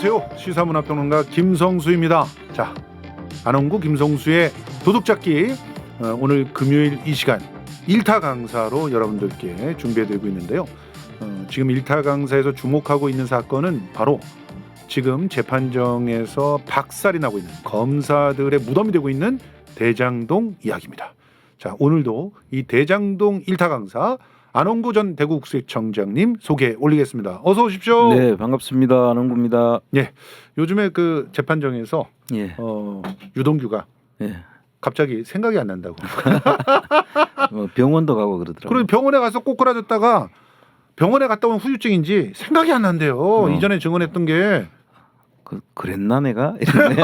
안녕하세요. 시사문화평론가 김성수입니다. 자, 안홍구 김성수의 도둑잡기 오늘 금요일 이 시간 1타 강사로 여러분들께 준비해드리고 있는데요. 지금 1타 강사에서 주목하고 있는 사건은 바로 지금 재판정에서 박살이 나고 있는 검사들의 무덤이 되고 있는 대장동 이야기입니다. 자, 오늘도 이 대장동 1타 강사 안홍구 전 대구국세청장님 소개 올리겠습니다. 어서 오십시오. 네, 반갑습니다. 안홍구입니다. 예, 요즘에 그 재판정에서 예, 유동규가 예. 갑자기 생각이 안 난다고. 병원도 가고 그러더라고요. 그럼 병원에 가서 꼬꾸라졌다가 병원에 갔다 온 후유증인지 생각이 안 난대요. 이전에 증언했던 게. 그랬나 내가? 이러네.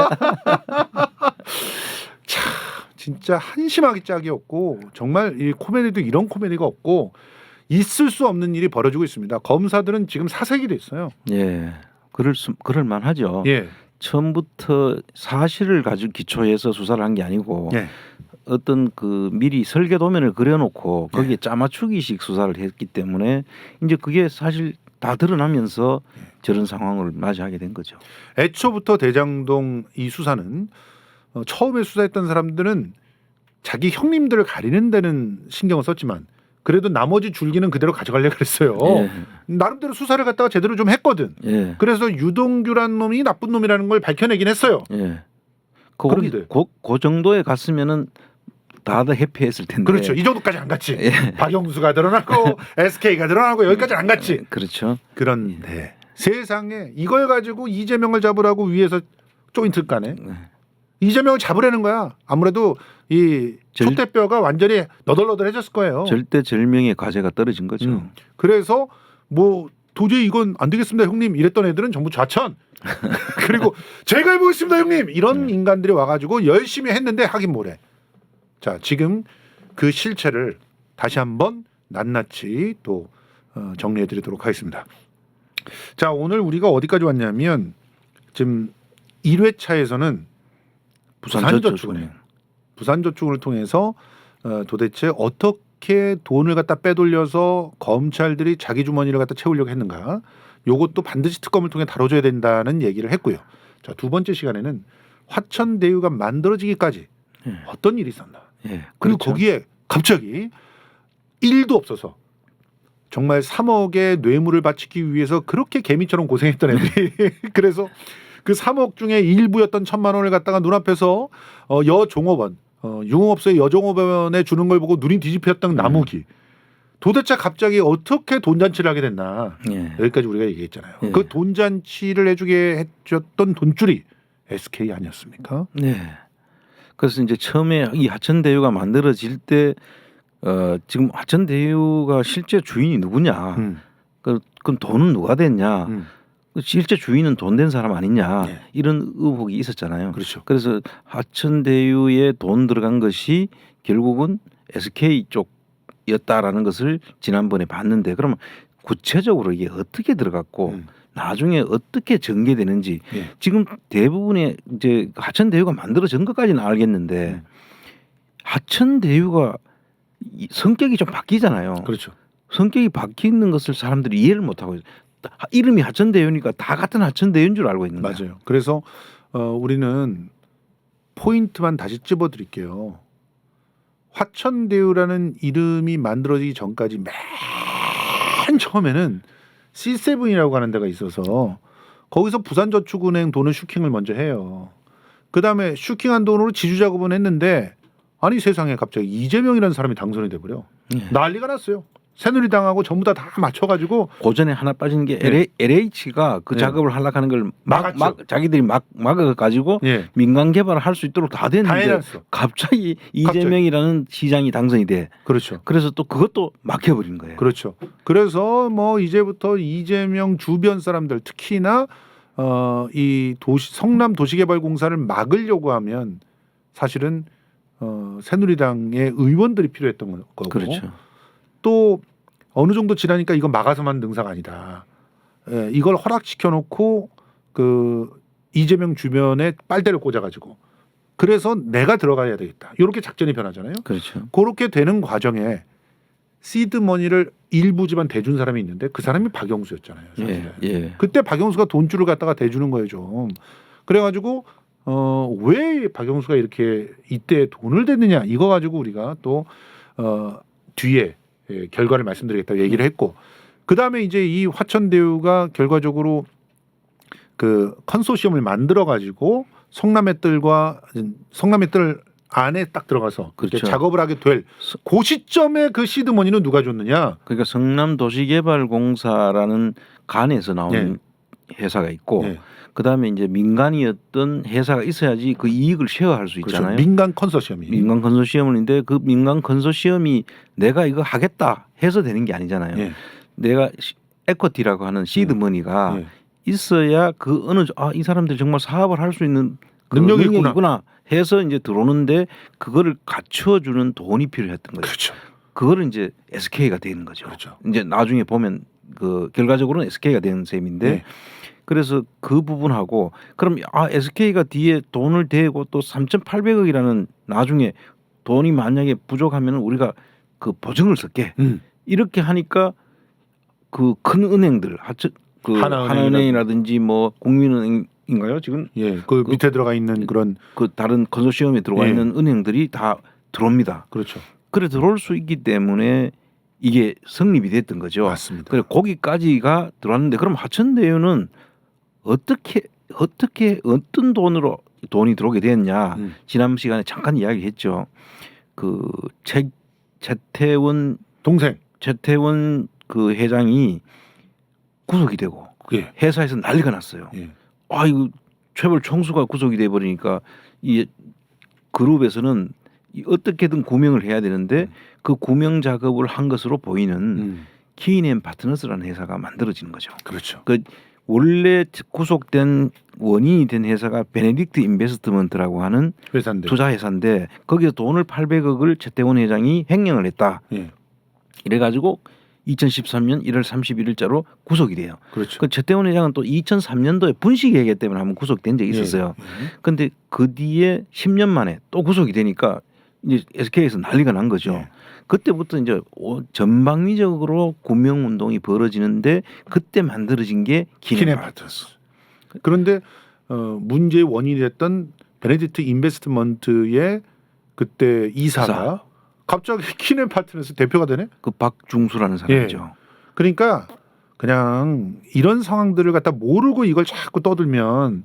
참 진짜 한심하기 짝이었고 정말 이 코미디도 이런 코미디가 없고 있을 수 없는 일이 벌어지고 있습니다. 검사들은 지금 사색이 됐어요. 예, 그럴 만하죠. 예, 처음부터 사실을 가지고 기초해서 수사를 한 게 아니고 예, 어떤 그 미리 설계 도면을 그려놓고 예. 거기에 짜맞추기식 수사를 했기 때문에 이제 그게 사실 다 드러나면서 저런 상황을 맞이하게 된 거죠. 애초부터 대장동 이 수사는 처음에 수사했던 사람들은 자기 형님들을 가리는 데는 신경을 썼지만 그래도 나머지 줄기는 그대로 가져가려고 그랬어요. 예. 나름대로 수사를 갖다가 제대로 좀 했거든. 예, 그래서 유동규란 놈이 나쁜 놈이라는 걸 밝혀내긴 했어요. 예. 그런데. 그 정도에 갔으면은 다들 해피했을 텐데. 그렇죠. 이 정도까지 안 갔지. 예. 박영수가 드러나고 SK가 드러나고 여기까지는 안 갔지. 그렇죠. 그런데 세상에 이걸 가지고 이재명을 잡으라고 위에서 조인트 까네. 이재명을 잡으려는 거야. 아무래도 이 촛대뼈가 완전히 너덜너덜해졌을 거예요. 절대절명의 과제가 떨어진 거죠. 그래서 뭐 도저히 이건 안 되겠습니다 형님 이랬던 애들은 전부 좌천. 그리고 제가 해보겠습니다 형님 이런 인간들이 와가지고 열심히 했는데 하긴 뭐래. 자, 지금 그 실체를 다시 한번 낱낱이 또 정리해드리도록 하겠습니다. 자, 오늘 우리가 어디까지 왔냐면 지금 1회차에서는 부산저축은행을 통해서 도대체 어떻게 돈을 갖다 빼돌려서 검찰들이 자기 주머니를 갖다 채우려고 했는가, 요것도 반드시 특검을 통해 다뤄줘야 된다는 얘기를 했고요. 자, 두 번째 시간에는 화천대유가 만들어지기까지 어떤 일이 있었나, 그리고 그렇죠. 거기에 갑자기 1도 없어서 정말 3억의 뇌물을 바치기 위해서 그렇게 개미처럼 고생했던 애들이 그래서 그 3억 중에 일부였던 1,000만 원을 갖다가 눈앞에서 여종업원, 유흥업소의 여종업원에 주는 걸 보고 눈이 뒤집혔던 나무기. 도대체 갑자기 어떻게 돈잔치를 하게 됐나. 여기까지 우리가 얘기했잖아요. 그 돈잔치를 해주게 해줬던 돈줄이 SK 아니었습니까? 네. 그래서 이제 처음에 이 하천대유가 만들어질 때 지금 하천대유가 실제 주인이 누구냐? 그럼 돈은 누가 됐냐? 실제 주인은 돈 된 사람 아니냐? 이런 의혹이 있었잖아요. 그렇죠. 그래서 하천대유에 돈 들어간 것이 결국은 SK 쪽이었다라는 것을 지난번에 봤는데, 그러면 구체적으로 이게 어떻게 들어갔고 나중에 어떻게 전개되는지 지금 대부분의 이제 하천대유가 만들어진 것까지는 알겠는데 하천대유가 성격이 좀 바뀌잖아요. 그렇죠. 성격이 바뀌는 것을 사람들이 이해를 못하고 있어요. 이름이 하천대유니까 다 같은 하천대유인 줄 알고 있는 거예요. 맞아요. 그래서 우리는 포인트만 다시 찝어드릴게요. 화천대유라는 이름이 만들어지기 전까지 맨 처음에는 C7이라고 하는 데가 있어서 거기서 부산저축은행 돈을 슈킹을 먼저 해요. 그 다음에 슈킹한 돈으로 지주작업은 했는데 아니 세상에 갑자기 이재명이라는 사람이 당선이 돼버려. 난리가 났어요. 새누리당하고 전부 다 맞춰가지고 고전에 하나 빠지는 게 LH가 그 작업을 하려고 하는 걸 자기들이 막아가지고 민간 개발을 할 수 있도록 다 됐는데 갑자기 이재명이라는 시장이 당선이 돼. 그렇죠. 그래서 또 그것도 막혀버린 거예요. 그렇죠. 그래서 뭐 이제부터 이재명 주변 사람들 특히나 이 성남 도시개발공사를 막으려고 하면 사실은 새누리당의 의원들이 필요했던 거고. 그렇죠. 또 어느 정도 지나니까 이거 막아서만 능사가 아니다. 이걸 허락시켜 놓고 그 이재명 주변에 빨대를 꽂아가지고 그래서 내가 들어가야 되겠다. 이렇게 작전이 변하잖아요. 그렇죠. 그렇게 되는 과정에 시드머니를 일부지만 대준 사람이 있는데 그 사람이 박영수였잖아요. 사실은. 예. 그때 박영수가 돈줄을 갖다가 대주는 거예요 좀. 그래가지고 왜 박영수가 이렇게 이때 돈을 댔느냐 이거 가지고 우리가 또 뒤에 결과를 말씀드리겠다고 얘기를 했고 그 다음에 이제 이 화천대유가 결과적으로 그 컨소시엄을 만들어 가지고 성남의 뜰 안에 딱 들어가서 그렇죠. 이렇게 작업을 하게 될 그 시점에 그 시드머니는 누가 줬느냐? 그러니까 성남도시개발공사라는 간에서 나온 예. 회사가 있고 예. 그다음에 이제 민간이었던 회사가 있어야지 그 이익을 쉐어할 수 그렇죠. 있잖아요. 민간 컨소시엄이. 민간 컨소시엄인데 그 민간 컨소시엄이 내가 이거 하겠다 해서 되는 게 아니잖아요. 예. 내가 에쿼티라고 하는 시드머니가 예. 있어야 그 어느 이 사람들 정말 사업을 할 수 있는 그 능력이 있구나 해서 이제 들어오는데 그거를 갖춰주는 돈이 필요했던 거죠. 그렇죠. 그거를 이제 SK가 되는 거죠. 그렇죠. 이제 나중에 보면 그 결과적으로는 SK가 되는 셈인데 네. 그래서 그 부분하고 그럼 SK가 뒤에 돈을 대고 또 3,800억이라는 나중에 돈이 만약에 부족하면 우리가 그 보증을 쓸게 이렇게 하니까 그 큰 은행들 그 하나은행이라든지 뭐 국민은행인가요 지금 예, 그 밑에 들어가 있는 그런 그 다른 컨소시엄에 들어가 예. 있는 은행들이 다 들어옵니다. 그렇죠. 그래 들어올 수 있기 때문에 이게 성립이 됐던 거죠. 맞습니다. 그래 거기까지가 들어왔는데 그럼 화천대유는 어떻게 어떤 돈으로 돈이 들어오게 됐냐? 지난 시간에 잠깐 이야기했죠. 그 최태원 동생. 그 회장이 구속이 되고 예. 회사에서 난리가 났어요. 예. 이거 최벌 총수가 구속이 돼 버리니까 이 그룹에서는 어떻게든 구명을 해야 되는데 그 구명 작업을 한 것으로 보이는 키인앤파트너스라는 회사가 만들어지는 거죠. 그렇죠. 그 원래 구속된 원인이 된 회사가 베네딕트 인베스트먼트라고 하는 회사인데. 투자 회사인데 거기서 돈을 800억을 최태원 회장이 횡령을 했다. 예. 이래가지고 2013년 1월 31일자로 구속이 돼요. 그렇죠. 그 최태원 회장은 또 2003년도에 분식회계 때문에 한번 구속된 적이 있었어요. 그런데 그 뒤에 10년 만에 또 구속이 되니까 이제 SK에서 난리가 난 거죠. 예. 그때부터 이제 전방위적으로 구명 운동이 벌어지는데 그때 만들어진 게 키넨파트너스. 그런데 문제의 원인이 됐던 베네딕트 인베스트먼트의 그때 이사가 갑자기 키넨파트너스 대표가 되네. 그 박중수라는 사람이죠. 예. 그러니까 그냥 이런 상황들을 갖다 모르고 이걸 자꾸 떠들면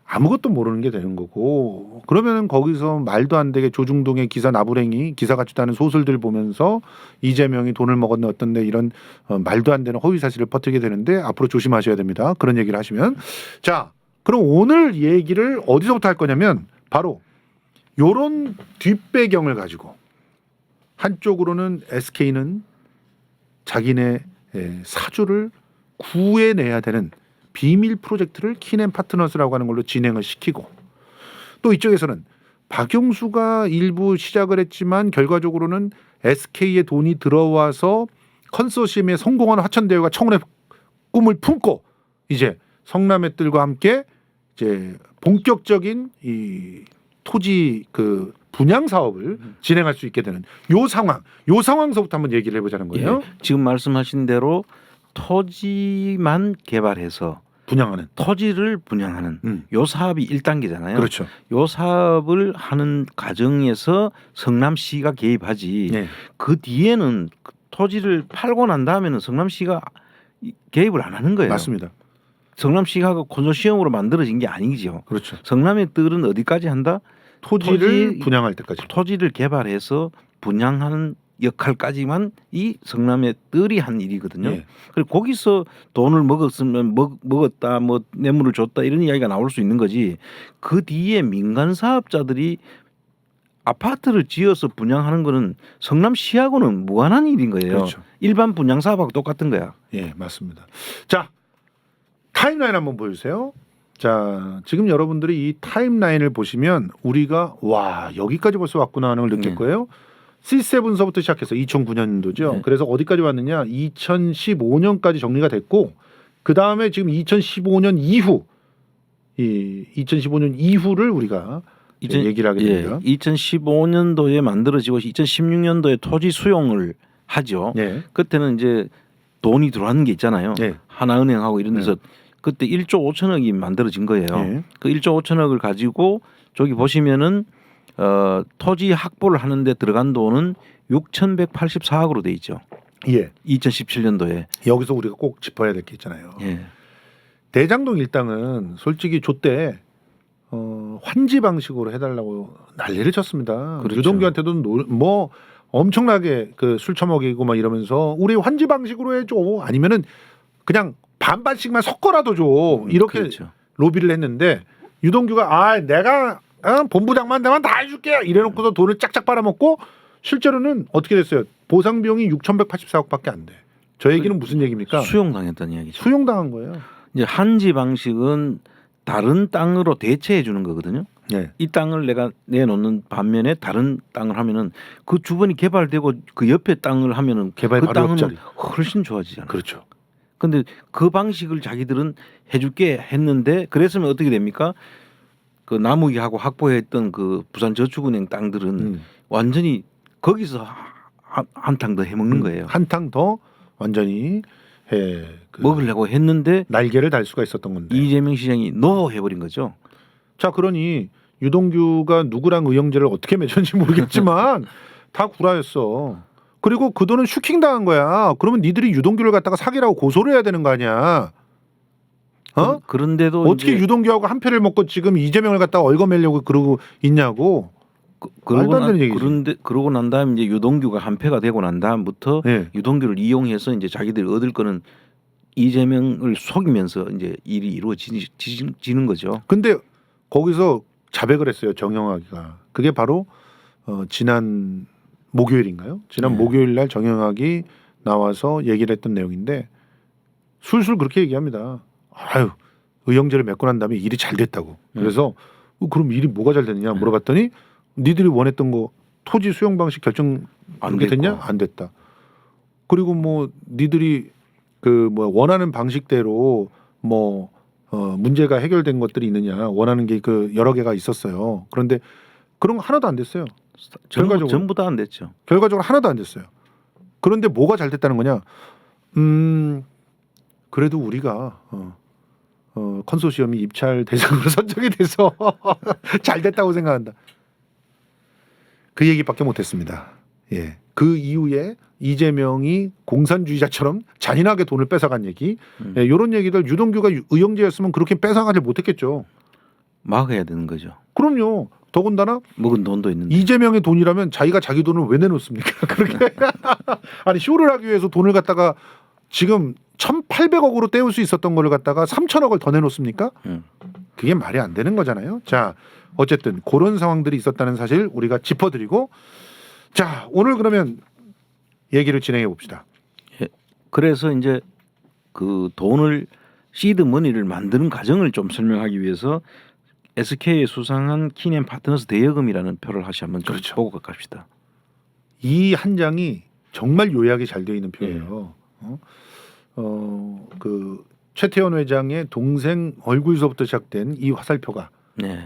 아무것도 모르는 게 되는 거고 그러면은 거기서 말도 안 되게 조중동의 기사 나부랭이 기사 같지도 않은 소설들 보면서 이재명이 돈을 먹었네 어떤데 이런 말도 안 되는 허위 사실을 퍼뜨리게 되는데 앞으로 조심하셔야 됩니다. 그런 얘기를 하시면 자 그럼 오늘 얘기를 어디서부터 할 거냐면 바로 요런 뒷배경을 가지고 한쪽으로는 SK는 자기네 사주를 구해내야 되는 비밀 프로젝트를 키넨파트너스라고 하는 걸로 진행을 시키고 또 이쪽에서는 박용수가 일부 시작을 했지만 결과적으로는 SK의 돈이 들어와서 컨소시엄에 성공한 화천대유가 청운의 꿈을 품고 이제 성남의 뜰과 함께 이제 본격적인 이 토지 그 분양 사업을 진행할 수 있게 되는 요 상황서부터 한번 얘기를 해보자는 거예요. 예, 지금 말씀하신 대로 토지만 개발해서 분양하는 토지를 분양하는 요 사업이 1단계잖아요. 그렇죠. 요 사업을 하는 과정에서 성남시가 개입하지. 네. 그 뒤에는 토지를 팔고 난 다음에는 성남시가 개입을 안 하는 거예요. 맞습니다. 성남시가 콘소시엄으로 만들어진 게 아니죠. 그렇죠. 성남의 뜰은 어디까지 한다? 토지를 분양할 때까지. 토지를 개발해서 분양하는 역할까지만 이 성남의 뜰이 한 일이거든요. 예. 그리고 거기서 돈을 먹었으면 먹었다, 뭐 뇌물을 줬다 이런 이야기가 나올 수 있는 거지. 그 뒤에 민간 사업자들이 아파트를 지어서 분양하는 거는 성남시하고는 무관한 일인 거예요. 그렇죠. 일반 분양 사업하고 똑같은 거야. 예, 맞습니다. 자, 타임라인 한번 보여주세요. 자, 지금 여러분들이 이 타임라인을 보시면 우리가 와 여기까지 벌써 왔구나 하는 걸 느낄 거예요. C7서부터 시작해서 2009년도죠. 네. 그래서 어디까지 왔느냐? 2015년까지 정리가 됐고 그 다음에 지금 2015년 이후 이 2015년 이후를 우리가 얘기를 하게 됩니다. 2015년도에 만들어지고 2016년도에 토지 수용을 하죠. 예. 그때는 이제 돈이 들어가는 게 있잖아요. 예. 하나은행하고 이런 데서 그때 1조 5천억이 만들어진 거예요. 예. 그 1조 5천억을 가지고 저기 보시면은 토지 확보를 하는데 들어간 돈은 6,184억으로 돼 있죠. 예. 2017년도에. 여기서 우리가 꼭 짚어야 될 게 있잖아요. 예. 대장동 일당은 솔직히 조때 환지 방식으로 해달라고 난리를 쳤습니다. 그렇죠. 유동규한테도 뭐 엄청나게 그 술 처먹이고 막 이러면서 우리 환지 방식으로 해줘. 아니면은 그냥 반반씩만 섞어라도 줘. 이렇게 그렇죠. 로비를 했는데 유동규가 내가 본부장만 되면 다 해줄게 이래놓고서 돈을 짝짝 빨아먹고 실제로는 어떻게 됐어요? 보상 비용이 6,184억밖에 안 돼. 저 얘기는 무슨 얘기입니까? 수용당했다는 이야기죠. 수용당한 거예요. 이제 한지 방식은 다른 땅으로 대체해 주는 거거든요. 네. 이 땅을 내가 내놓는 반면에 다른 땅을 하면은 그 주변이 개발되고 그 옆에 땅을 하면은 개발 그 바로 땅은 옆자리. 훨씬 좋아지잖아요. 그렇죠. 근데 그 방식을 자기들은 해줄게 했는데 그랬으면 어떻게 됩니까? 그 남욱이하고 확보했던 그 부산저축은행 땅들은 완전히 거기서 한 탕 더 해먹는 거예요. 한 탕 더 완전히 먹으려고 했는데 날개를 달 수가 있었던 건데. 이재명 시장이 노 해버린 거죠. 자, 그러니 유동규가 누구랑 의형제를 어떻게 맺었는지 모르겠지만 다 구라였어. 그리고 그 돈은 슈킹 당한 거야. 그러면 니들이 유동규를 갖다가 사기라고 고소를 해야 되는 거 아니야? 그런데도 어떻게 이제 유동규하고 한 표를 먹고 지금 이재명을 갖다가 얽어매려고 그러고 있냐고. 말도 안 되는 얘기지. 그런데 그러고 난 다음 이제 유동규가 한 패가 되고 난 다음부터 네. 유동규를 이용해서 이제 자기들이 얻을 거는 이재명을 속이면서 이제 일이 이루어지는 거죠. 근데 거기서 자백을 했어요. 정영학이가. 그게 바로 지난 목요일인가요? 지난 네. 목요일 날 정영학이 나와서 얘기를 했던 내용인데 술술 그렇게 얘기합니다. 아유, 의형제를 맺고 난 다음에 일이 잘 됐다고. 그래서 그럼 일이 뭐가 잘 됐느냐 물어봤더니 니들이 원했던 거 토지 수용 방식 결정 안 그렇게 됐냐? 됐고. 안 됐다. 그리고 뭐 니들이 그 뭐 원하는 방식대로 뭐 문제가 해결된 것들이 있느냐 원하는 게 그 여러 개가 있었어요. 그런데 그런 거 하나도 안 됐어요. 결과적으로. 전부 다 안 됐죠. 결과적으로 하나도 안 됐어요. 그런데 뭐가 잘 됐다는 거냐? 그래도 우리가 컨소시엄이 입찰 대상으로 선정이 돼서 잘 됐다고 생각한다. 그 얘기밖에 못했습니다. 예. 그 이후에 이재명이 공산주의자처럼 잔인하게 돈을 뺏어간 얘기, 예, 이런 얘기들 유동규가 의형제였으면 그렇게 뺏어가지 못했겠죠. 막아야 되는 거죠. 그럼요. 더군다나 먹은 돈도 있는데. 이재명의 돈이라면 자기가 자기 돈을 왜 내놓습니까? 그렇게 아니 쇼를 하기 위해서 돈을 갖다가 지금 1,800억으로 떼울 수 있었던 거를 갖다가 3,000억을 더 내놓습니까? 그게 말이 안 되는 거잖아요. 자, 어쨌든 그런 상황들이 있었다는 사실 우리가 짚어드리고, 자, 오늘 그러면 얘기를 진행해 봅시다. 그래서 이제 그 돈을 시드 머니를 만드는 과정을 좀 설명하기 위해서 SK에 수상한 키넨 파트너스 대여금이라는 표를 다시 한번 좀 그렇죠. 보고 갑시다. 이 한 장이 정말 요약이 잘 되어 있는 표예요. 그 최태원 회장의 동생 얼굴서부터 시작된 이 화살표가 네.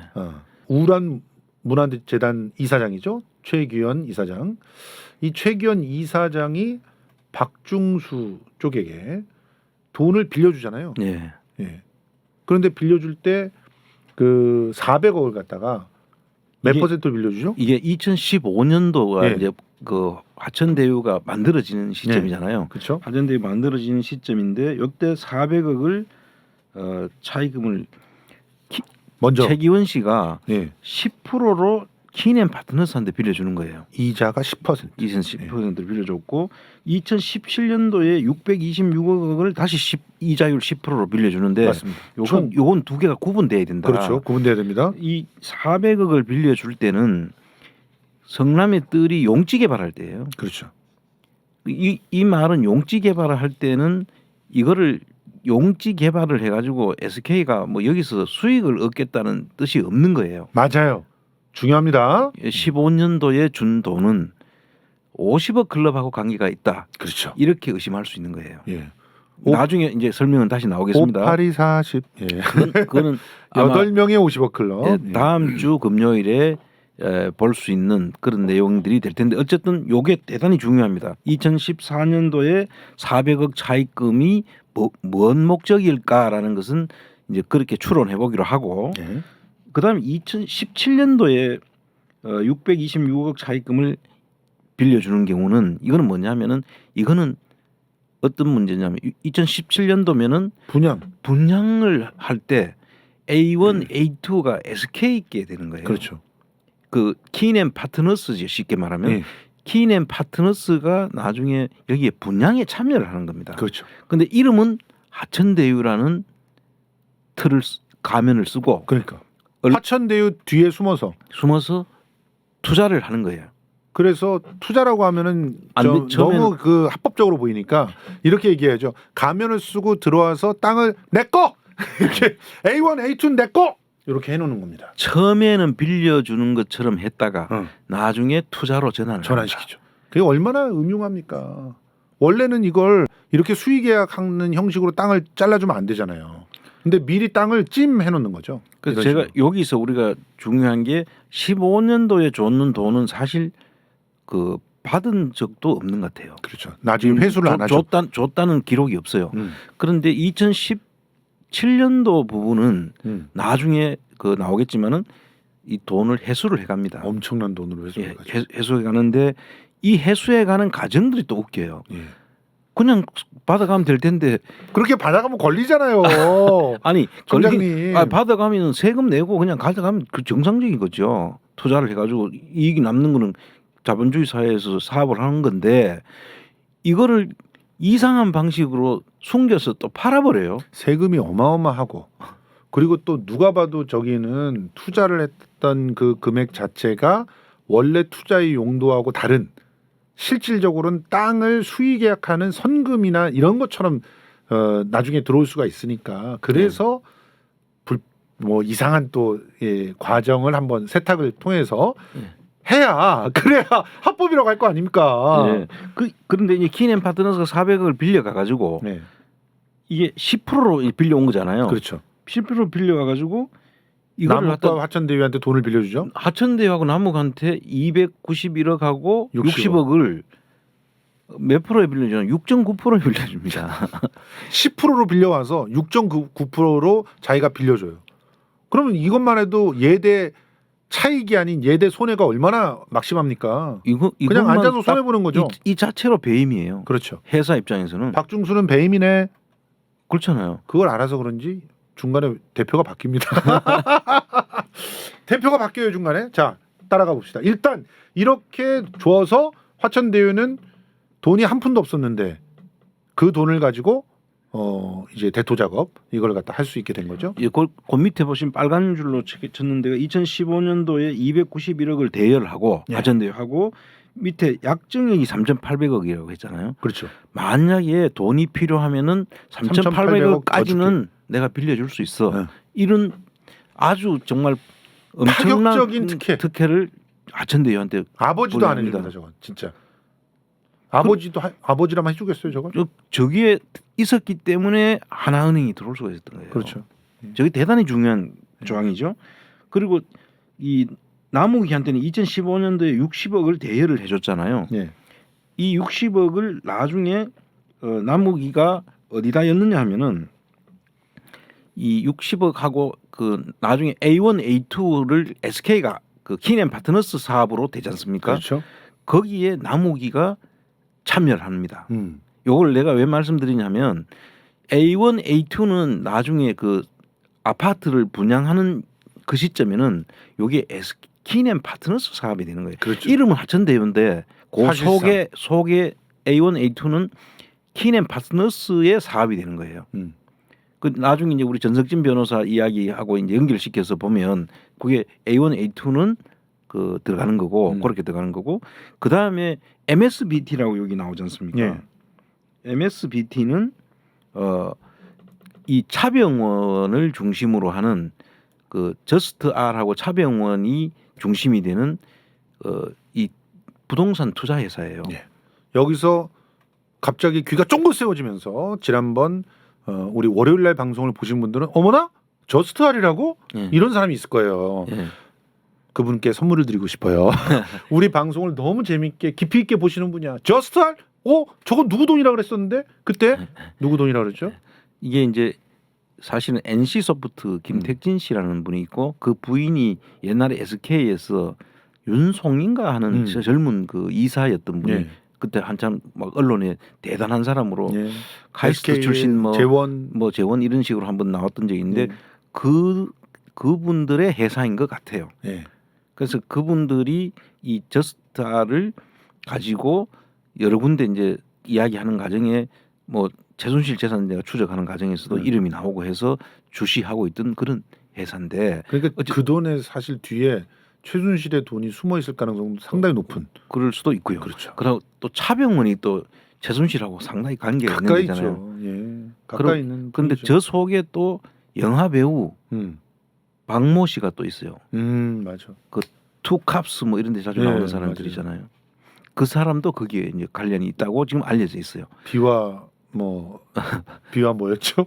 우란 문화재단 이사장이죠. 최규현 이사장. 이 최규현 이사장이 박중수 쪽에게 돈을 빌려주잖아요. 네. 예. 그런데 빌려줄 때 그 400억을 갖다가 몇 이게- 퍼센트를 빌려주죠? 이게 2015년도가 네. 이제 그 화천대유가 만들어지는 시점이잖아요. 그렇죠. 화천대유 만들어지는 시점인데 이때 400억을 차입금을 먼저 최기원 씨가 예. 10%로 키넨 파트너스한테 빌려주는 거예요. 이자가 10%. 2010%를 빌려줬고 2017년도에 626억을 다시 이자율 10%로 빌려주는데 맞습니다. 요건 두 개가 구분돼야 된다. 그렇죠. 구분돼야 됩니다. 이 400억을 빌려줄 때는 성남의 뜰이 용지 개발할 때예요. 그렇죠. 이 말은 용지 개발을 할 때는 이거를 용지 개발을 해가지고 SK가 뭐 여기서 수익을 얻겠다는 뜻이 없는 거예요. 맞아요. 중요합니다. 15년도에 준 돈은 50억 클럽하고 관계가 있다. 그렇죠. 이렇게 의심할 수 있는 거예요. 예. 나중에 이제 설명은 다시 나오겠습니다. 58이 40. 예. 그거는 아마 8명의 50억 클럽. 다음 주 금요일에 볼 수 있는 그런 내용들이 될 텐데 어쨌든 요게 대단히 중요합니다. 2014년도에 400억 차입금이 뭔 목적일까라는 것은 이제 그렇게 추론해 보기로 하고 네. 그다음에 2017년도에 626억 차입금을 빌려주는 경우는 이거는 뭐냐면은 이거는 어떤 문제냐면 2017년도면은 분양을 할 때 A1, A2가 SK께 되는 거예요. 그렇죠. 그 키넨 파트너스지 쉽게 말하면 네. 키넨 파트너스가 나중에 여기에 분양에 참여를 하는 겁니다. 그렇죠. 근데 이름은 하천대유라는 가면을 쓰고 그러니까 하천대유 뒤에 숨어서 투자를 하는 거예요. 그래서 투자라고 하면은 너무 그 합법적으로 보이니까 이렇게 얘기해야죠. 가면을 쓰고 들어와서 땅을 내꺼 이렇게 A1, A2 내꺼 이렇게 해놓는 겁니다. 처음에는 빌려주는 것처럼 했다가 나중에 투자로 전환시키죠. 그게 얼마나 음흉합니까? 원래는 이걸 이렇게 수의계약하는 형식으로 땅을 잘라주면 안 되잖아요. 근데 미리 땅을 찜 해놓는 거죠. 그래서 제가 여기서 우리가 중요한 게 15년도에 줬는 돈은 사실 그 받은 적도 없는 것 같아요. 그렇죠. 나중에 회수를 안 하죠. 줬다는 기록이 없어요. 그런데 2017년도 부분은 나중에 그 나오겠지만은 이 돈을 회수를 해갑니다. 엄청난 돈으로 회수해가죠. 회수해가는데 이 회수해가는 과정들이 또 웃겨요. 예. 그냥 받아가면 될 텐데 그렇게 받아가면 걸리잖아요. 아니 총장님 받아가면 세금 내고 그냥 가져가면 그 정상적인 거죠. 투자를 해가지고 이익이 남는 거는 자본주의 사회에서 사업을 하는 건데 이거를 이상한 방식으로 숨겨서 또 팔아버려요. 세금이 어마어마하고 그리고 또 누가 봐도 저기는 투자를 했던 그 금액 자체가 원래 투자의 용도하고 다른 실질적으로는 땅을 수의 계약하는 선금이나 이런 것처럼 나중에 들어올 수가 있으니까 그래서 뭐 이상한 또 과정을 한번 세탁을 통해서 해야 그래야 합법이라고 할 거 아닙니까? 네. 그런데 이제 키넨 파트너스가 400억을 빌려가 가지고 네. 이게 10%로 빌려온 거잖아요. 그렇죠. 10% 빌려가 가지고 이걸 남욱과 하천대유한테 돈을 빌려주죠. 하천대유하고 남욱한테 291억하고 60억을 몇 프로에 빌려주냐? 6.9%에 빌려줍니다. 10%로 빌려와서 6.9%로 자기가 빌려줘요. 그러면 이것만 해도 예대 차익이 아닌 예대 손해가 얼마나 막심합니까? 그냥 앉아서 손해 보는 거죠. 이 자체로 배임이에요. 그렇죠. 회사 입장에서는 박중수는 배임이네. 그렇잖아요. 그걸 알아서 그런지 중간에 대표가 바뀝니다. 대표가 바뀌어요 중간에. 자 따라가 봅시다. 일단 이렇게 줘서 화천대유는 돈이 한 푼도 없었는데 그 돈을 가지고 이제 대토 작업 이걸 갖다 할 수 있게 된 거죠. 예, 그 밑에 보시면 빨간 줄로 쳤는 데가 2015년도에 291억을 대여를 하고 하천대유하고 밑에 약정액이 3,800억이라고 했잖아요. 그렇죠. 만약에 돈이 필요하면은 3,800억까지는 내가 빌려줄 수 있어. 네. 이런 아주 정말 엄청난 파격적인 특혜를 하천대유한테 아버지도 안 해줍니다. 저건 진짜. 아버지라면 해주겠어요 저건? 저기에 있었기 때문에 하나은행이 들어올 수가 있었던 거예요. 그렇죠. 저게 대단히 중요한 조항이죠. 그리고 이 남욱이한테는 2015년도에 60억을 대여를 해줬잖아요. 네. 이 60억을 나중에 남욱이가 어디다 였느냐 하면은 이 60억하고 그 나중에 A1, A2를 SK가 그 키넨 파트너스 사업으로 되지 않습니까? 그렇죠. 거기에 남욱이가 참여를 합니다. 요걸 내가 왜 말씀드리냐면 A1, A2는 나중에 그 아파트를 분양하는 그 시점에는 요게 키넨 파트너스 사업이 되는 거예요. 그렇죠. 이름은 하천대유인데 그 속에 A1, A2는 키넨 파트너스의 사업이 되는 거예요. 그 나중에 이제 우리 전석진 변호사 이야기하고 이제 연결시켜서 보면 그게 A1, A2는 그 들어가는 거고 그렇게 들어가는 거고 그 다음에 MSBT라고 여기 나오지 않습니까? 예. MSBT는 이 차병원을 중심으로 하는 그 저스트 R하고 차병원이 중심이 되는 이 부동산 투자 회사예요. 예. 여기서 갑자기 귀가 쫑긋 세워지면서 지난번 우리 월요일 날 방송을 보신 분들은 어머나 저스트 R이라고 예. 이런 사람이 있을 거예요. 예. 그분께 선물을 드리고 싶어요. 우리 방송을 너무 재밌게 깊이 있게 보시는 분이야. 저스트알? 저건 누구 돈이라 그랬었는데 그때 누구 돈이라 그랬죠? 이게 이제 사실은 NC 소프트 김택진 씨라는 분이 있고 그 부인이 옛날에 SK에서 윤송인가 하는 저 젊은 그 이사였던 분이 예. 그때 한참 막 언론에 대단한 사람으로 예. 카이스트 SK 출신 뭐 재원 이런 식으로 한번 나왔던 적이 있는데 예. 그분들의 회사인 것 같아요. 예. 그래서 그분들이 이 저스타를 가지고 여러 군데 이제 이야기하는 과정에 뭐 최순실 재산 내가 추적하는 과정에서도 이름이 나오고 해서 주시하고 있던 그런 회사인데 그러니까 그 돈에 사실 뒤에 최순실의 돈이 숨어 있을 가능성도 상당히 높은. 그럴 수도 있고요. 그렇죠. 그리고 또 차병원이 또 최순실하고 상당히 관계가 있는 가까이 거잖아요. 있죠. 예. 가까이 있는. 그런데 분이죠. 저 속에 또 영화 배우 박모 씨가 또 있어요. 맞아. 투캅스 뭐 이런 데 자주 네, 나오는 사람들이잖아요. 그 사람도 거기에 이제 관련이 있다고 지금 알려져 있어요. 비와 뭐였죠?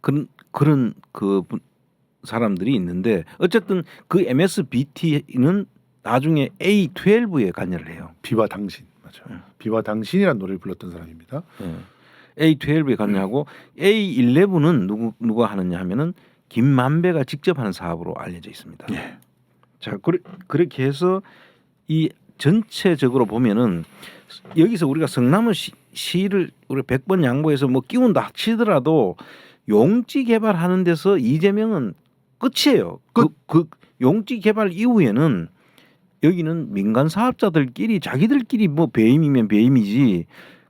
그런 사람들이 있는데 어쨌든 그 MSBT는 나중에 A12에 관여를 해요. 비와 당신 맞아요. 비와 당신이라는 노래를 불렀던 사람입니다. A12에 관여하고 A11은 누가 하느냐 하면은 김만배가 직접 하는 사업으로 알려져 있습니다. 예. 자, 그렇게 해서 이 전체적으로 보면은 여기서 우리가 성남의 시를 우리 100번 양보해서 뭐 끼운다 치더라도 용지 개발하는 데서 이재명은 끝이에요. 그 용지 개발 이후에는 여기는 민간 사업자들끼리 자기들끼리 뭐 배임이면 배임이지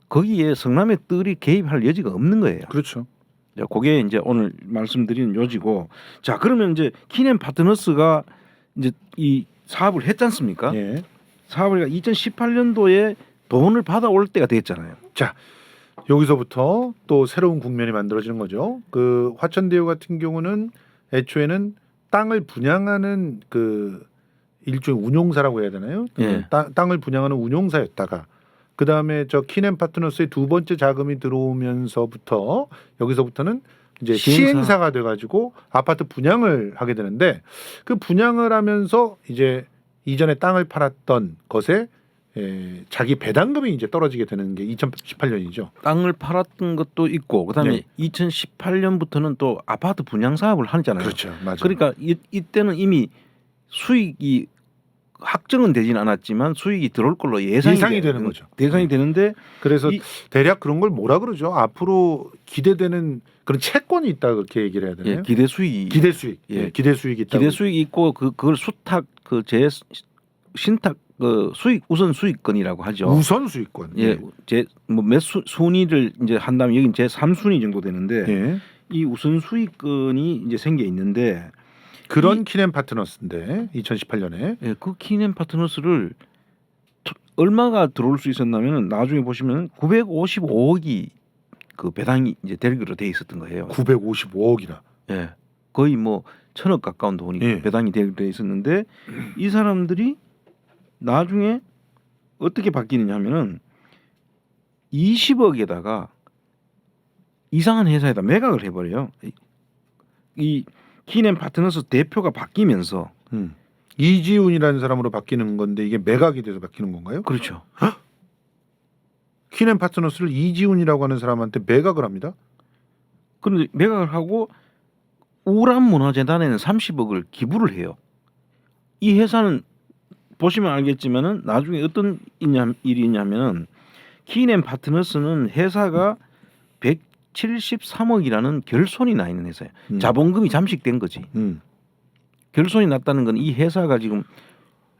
거기에 성남의 뜰이 개입할 여지가 없는 거예요. 그렇죠. 자, 그게 이제 오늘 말씀드리는 요지고, 자 그러면 이제 키넨 파트너스가 이제 이 사업을 했지 않습니까? 예. 사업을 2018년도에 돈을 받아올 때가 됐잖아요. 자 여기서부터 또 새로운 국면이 만들어지는 거죠. 그 화천대유 같은 경우는 애초에는 땅을 분양하는 그 일종의 운용사라고 해야 되나요? 예. 땅을 분양하는 운용사였다가 그 다음에 저 키넨 파트너스의 두 번째 자금이 들어오면서부터 여기서부터는 이제 시행사가 돼가지고 아파트 분양을 하게 되는데 그 분양을 하면서 이제 이전에 땅을 팔았던 것에 자기 배당금이 이제 떨어지게 되는 게 2018년이죠. 땅을 팔았던 것도 있고 그다음에 네. 2018년부터는 또 아파트 분양 사업을 하잖아요. 그렇죠, 맞아요. 그러니까 이때는 이미 수익이 확정은 되진 않았지만 수익이 들어올 걸로 예상이 되는 거죠. 예상이 되는데 그래서 대략 그런 걸 뭐라 그러죠? 앞으로 기대되는 그런 채권이 있다 그렇게 얘기를 해야 되나요? 예, 기대 수익, 기대 수익, 예. 기대 수익이 있다. 기대 수익이 있고 그걸 수탁 신탁 수익 우선 수익권이라고 하죠. 우선 수익권. 예, 제뭐몇 순위를 이제 한다면 여기 제 3순위 정도 되는데 예. 이 우선 수익권이 이제 생겨 있는데 그런 키넨 파트너스인데 2018년에 예, 그 키넨 파트너스를 얼마가 들어올 수 있었냐면 나중에 보시면 955억이 그 배당이 이제 되기로 돼 있었던 거예요. 955억이나. 예, 거의 뭐 1,000억 가까운 돈이 예. 배당이 되기로 돼 있었는데 이 사람들이 나중에 어떻게 바뀌느냐 하면은 20억에다가 이상한 회사에다 매각을 해버려요. 이 키넨 파트너스 대표가 바뀌면서 이지훈이라는 사람으로 바뀌는 건데 이게 매각이 돼서 바뀌는 건가요? 그렇죠. 키넨 파트너스를 이지훈이라고 하는 사람한테 매각을 합니다. 그런데 매각을 하고 우람문화재단에는 30억을 기부를 해요. 이 회사는 보시면 알겠지만은 나중에 어떤 일이 있냐면은 키넨 파트너스는 회사가 173억이라는 결손이 나 있는 회사예요. 자본금이 잠식된 거지. 결손이 났다는 건 이 회사가 지금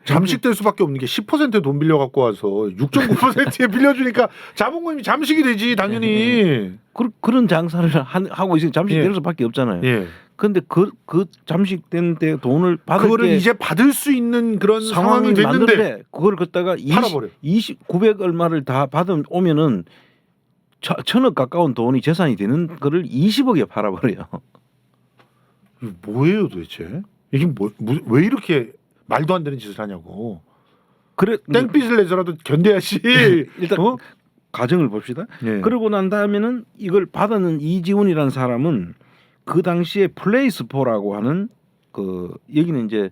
잠식될 수밖에 없는 게 10%의 돈 빌려 갖고 와서 6.9%에 빌려주니까 자본금이 잠식이 되지 당연히. 그런 장사를 하고 있으니 잠식될 예. 수밖에 없잖아요. 예. 그런데 그 잠식된 데 돈을 받을 그거를 게 이제 받을 수 있는 그런 상황이 됐는데 맞는데 그걸 갖다가 팔아버려. 900 얼마를 다 받으면은 1,000억 가까운 돈이 재산이 되는 거를 20억에 팔아버려요. 이게 뭐예요 도대체? 이게 왜 이렇게 말도 안 되는 짓을 하냐고. 그래 땡빛을 내서라도 견뎌야지. 일단 가정을 봅시다. 예. 그러고 난 다음에는 이걸 받아는 이지훈이라는 사람은 그 당시에 플레이스포라고 하는 그 여기는 이제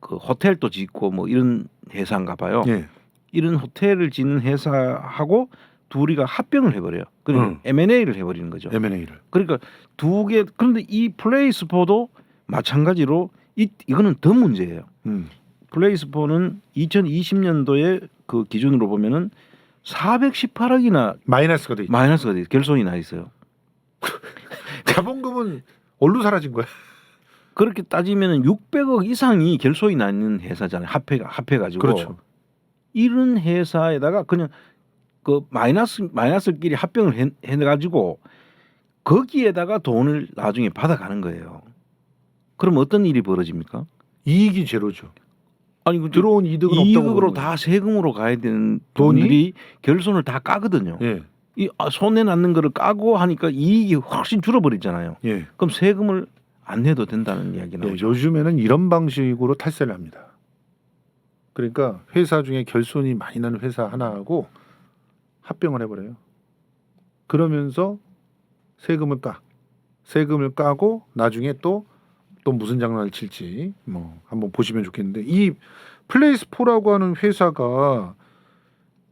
그 호텔도 짓고 뭐 이런 회사인가 봐요. 예. 이런 호텔을 짓는 회사하고 둘이가 합병을 해버려요. 그러니까 M&A를 해버리는 거죠. M&A를. 그러니까 두 개. 그런데 이 플레이스포도 마찬가지로 이거는 더 문제예요. 플레이스포는 2020년도에 그 기준으로 보면은 418억이나 마이너스가 돼 있죠. 마이너스가 돼 결손이 나 있어요. 자본금은 어디로 사라진 거야? 그렇게 따지면은 600억 이상이 결손이 나 있는 회사잖아요. 합해가지고. 그렇죠. 이런 회사에다가 그냥 그 마이너스끼리 합병을 해가지고 거기에다가 돈을 나중에 받아가는 거예요. 그럼 어떤 일이 벌어집니까? 이익이 제로죠. 아니 그 들어온 이득은 없다고 이익으로 보는 다 세금으로 가야 되는 돈이? 돈들이 결손을 다 까거든요. 거예요. 이 손에 남는 거를 까고 하니까 이익이 훨씬 줄어버리잖아요. 예. 예. 그럼 세금을 안 내도 된다는 이야기 예. 나오죠. 요즘에는 이런 방식으로 탈세를 합니다. 그러니까 회사 중에 결손이 많이 나는 회사 하나하고 합병을 해버려요. 그러면서 세금을 까고 나중에 또 무슨 장난을 칠지 뭐 한번 보시면 좋겠는데 이 플레이스포라고 하는 회사가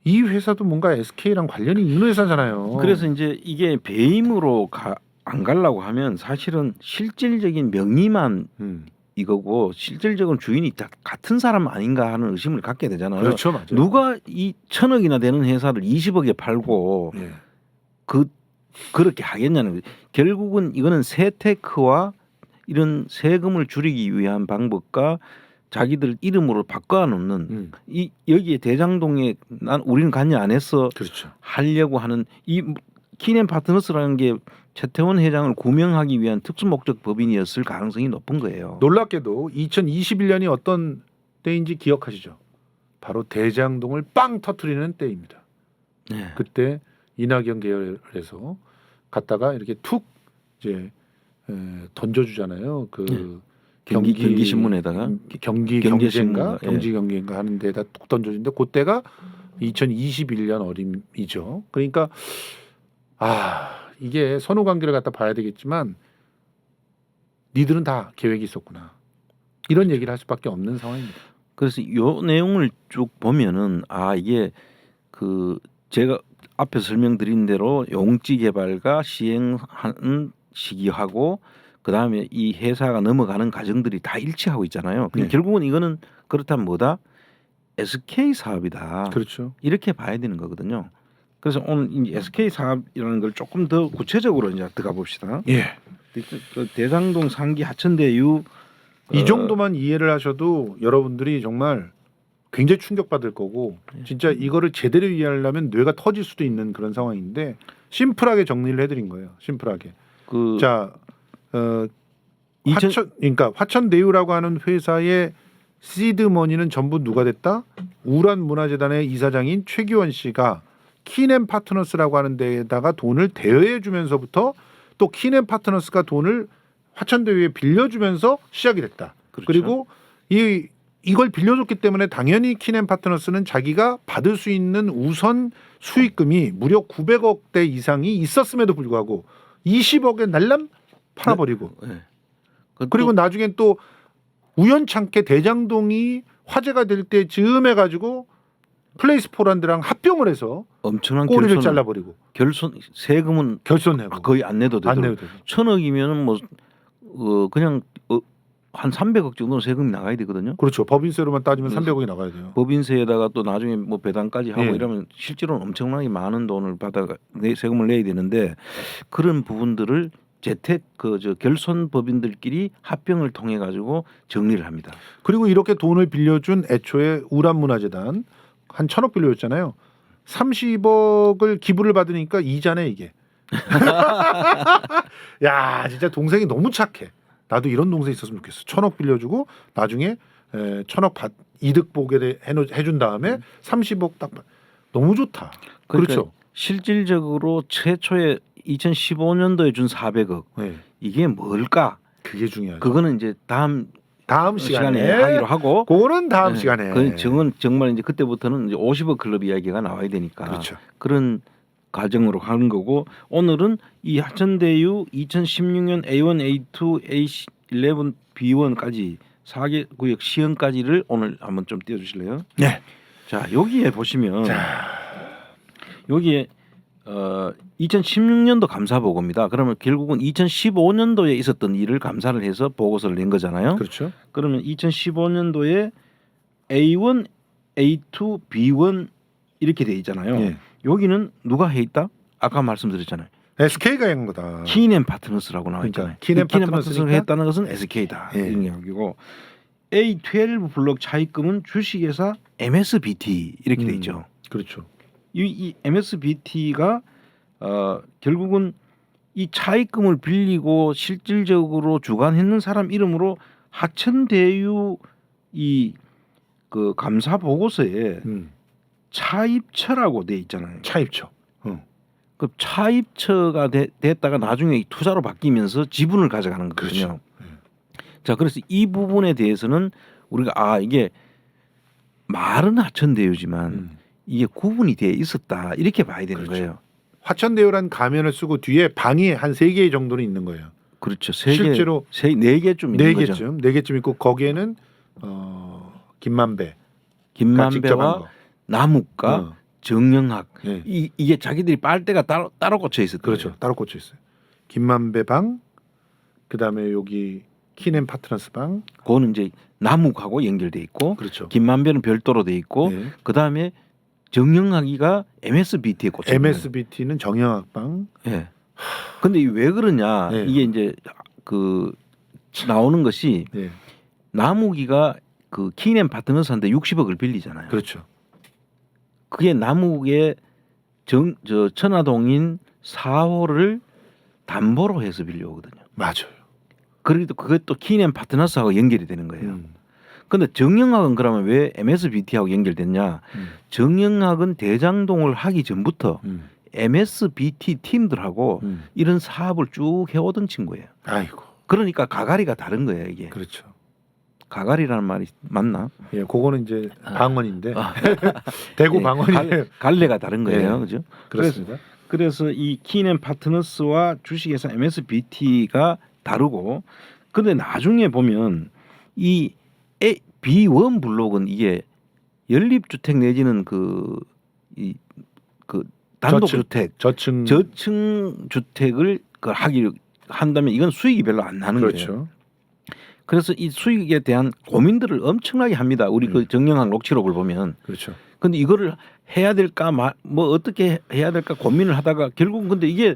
이 회사도 뭔가 SK랑 관련이 있는 회사잖아요. 그래서 이제 이게 배임으로 안 가려고 하면 사실은 실질적인 명의만 이거고 실질적인 주인이 다 같은 사람 아닌가 하는 의심을 갖게 되잖아요. 그렇죠, 맞아요. 누가 이 1,000억이나 되는 회사를 20억에 팔고 예. 그렇게 하겠냐는 거죠. 결국은 이거는 세테크와 이런 세금을 줄이기 위한 방법과 자기들 이름으로 바꿔놓는 이 여기에 대장동에 우리는 관여 안 했어 그렇죠. 하려고 하는 이 키넨 파트너스라는 게 최태원 회장을 구명하기 위한 특수목적 법인이었을 가능성이 높은 거예요. 놀랍게도 2021년이 어떤 때인지 기억하시죠? 바로 대장동을 빵 터트리는 때입니다. 네. 그때 이낙연 계열에서 갔다가 이렇게 툭 이제 던져주잖아요. 그 경기 신문에다가 경기 경제신문가, 경제인가 경기 경기인가 하는 데다 툭 던져주는데 그때가 2021년 어림이죠. 그러니까 이게 선후 관계를 갖다 봐야 되겠지만 니들은 다 계획이 있었구나. 이런 얘기를 할 수밖에 없는 상황입니다. 그래서 이 내용을 쭉 보면은 이게 그 제가 앞에 설명드린 대로 용지 개발과 시행하는 시기하고 그다음에 이 회사가 넘어가는 과정들이 다 일치하고 있잖아요. 네. 결국은 이거는 그렇다면 뭐다? SK 사업이다. 그렇죠. 이렇게 봐야 되는 거거든요. 그래서 오늘 이 SK 사업이라는 걸 조금 더 구체적으로 이제 들어가 봅시다. 예. 그 대장동 상기 하천대유 이 정도만 이해를 하셔도 여러분들이 정말 굉장히 충격받을 거고 진짜 이거를 제대로 이해하려면 뇌가 터질 수도 있는 그런 상황인데 심플하게 정리를 해드린 거예요. 심플하게. 자, 화천대유라고 하는 회사의 시드머니는 전부 누가 됐다? 우란문화재단의 이사장인 최기원 씨가 키넨 파트너스라고 하는 데에다가 돈을 대여해 주면서부터 또 키넨 파트너스가 돈을 화천대유에 빌려주면서 시작이 됐다. 그렇죠. 그리고 이걸 빌려줬기 때문에 당연히 키넨 파트너스는 자기가 받을 수 있는 우선 수익금이 무려 900억대 이상이 있었음에도 불구하고 20억에 날람 팔아버리고 네. 그리고 나중엔 또 우연찮게 대장동이 화제가 될 때 즈음 해가지고 플레이스포란 데랑 합병을 해서 엄청난 꼬리를 잘라버리고 세금은 결손내고 거의 안 내도 안 되도록 내도 되고 1,000억이면은 뭐 그냥 한 300억 정도는 세금이 나가야 되거든요. 그렇죠. 법인세로만 따지면 300억이 나가야 돼요. 법인세에다가 또 나중에 뭐 배당까지 하고 예. 이러면 실제로는 엄청나게 많은 돈을 세금을 내야 되는데 그런 부분들을 결손 법인들끼리 합병을 통해 가지고 정리를 합니다. 그리고 이렇게 돈을 빌려준 애초에 우란문화재단 한 1,000억 빌려줬잖아요. 30억을 기부를 받으니까 이자네 이게. 야 진짜 동생이 너무 착해. 나도 이런 동생 있었으면 좋겠어. 1,000억 빌려주고 나중에 1,000억 이득 보게 해준 다음에 30억 딱 너무 좋다. 그러니까 그렇죠. 실질적으로 최초에 2015년도에 준 400억 네. 이게 뭘까? 그게 중요하죠. 그거는 이제 다음 시간에 하기로 하고 그거는 다음 시간에. 그건 정말 이제 그때부터는 이제 50억 클럽 이야기가 나와야 되니까 그렇죠. 그런 과정으로 가는 거고 오늘은 이 하천대유 2016년 A1, A2, A11, B1까지 4개 구역 시행까지를 오늘 한번 좀 띄워주실래요? 네. 자 여기에 보시면 자, 여기에 2016년도 감사 보고입니다. 그러면 결국은 2015년도에 있었던 일을 감사를 해서 보고서를 낸 거잖아요. 그렇죠. 그러면 2015년도에 A1, A2, B1 이렇게 돼 있잖아요. 예. 여기는 누가 해 있다? 아까 말씀드렸잖아요. SK가 한 거다. 키넨 파트너스라고 나와 있잖아요. 그러니까 키넨 키넨 파트너스니까? 파트너스가 했다는 것은 SK다. 예. 이런 이야기고 A12 블록 차입금은 주식회사 MSBT 이렇게 돼 있죠. 그렇죠. 이 MSBT가 결국은 이 차입금을 빌리고 실질적으로 주관했는 사람 이름으로 하천대유 이 그 감사 보고서에 차입처라고 돼 있잖아요. 차입처. 그 차입처가 됐다가 나중에 투자로 바뀌면서 지분을 가져가는 거거든요. 그렇죠. 자, 그래서 이 부분에 대해서는 우리가 이게 말은 하천대유지만 이게 구분이 돼 있었다 이렇게 봐야 되는 그렇죠. 거예요. 화천대유란 가면을 쓰고 뒤에 방이 한 3개 정도는 있는 거예요. 그렇죠. 실제로 4개쯤 있는 거죠. 4개쯤 있고 거기에는 김만배 직접 한 김만배와 거. 남욱과 정영학 예. 이게 자기들이 빨대가 따로 꽂혀 있었던 그렇죠. 거예요. 따로 꽂혀 있어요. 김만배 방, 그다음에 여기 키넨 파트너스 방. 그거는 이제 남욱하고 연결돼 있고 그렇죠. 김만배는 별도로 돼 있고 예. 그다음에 정영학이가 MSBT에 꽂혀 있는 MSBT는 정영학 방. 거예요. 예. 근데 왜 그러냐? 예. 이게 이제 그 나오는 것이 예. 남욱이가 그 키넨 파트너스한테 60억을 빌리잖아요. 그렇죠. 그게 남욱의 천화동인 4호를 담보로 해서 빌려오거든요. 맞아요. 그래도 그것도 키넨 파트너스하고 연결이 되는 거예요. 근데 정영학은 그러면 왜 MSBT하고 연결됐냐? 정영학은 대장동을 하기 전부터 MSBT 팀들하고 이런 사업을 쭉 해오던 친구예요. 아이고. 그러니까 가가리가 다른 거예요, 이게. 그렇죠. 가가리라는 말이 맞나? 예, 그거는 이제 방언인데 대구 예, 방언이에요. 갈래가 다른 거예요, 예. 그죠? 그렇습니다. 그래서 이 키넨 파트너스와 주식회사 MSBT가 다르고, 근데 나중에 보면 이 B1 블록은 이게 연립주택 내지는 그 단독주택, 저층 저층 주택을 하기로 한다면 이건 수익이 별로 안 나는 거예요. 그렇죠. 그래서 이 수익에 대한 고민들을 엄청나게 합니다. 우리 그 정영학 녹취록을 보면. 그렇죠. 근데 이거를 해야 될까 뭐 어떻게 해야 될까 고민을 하다가 결국은 근데 이게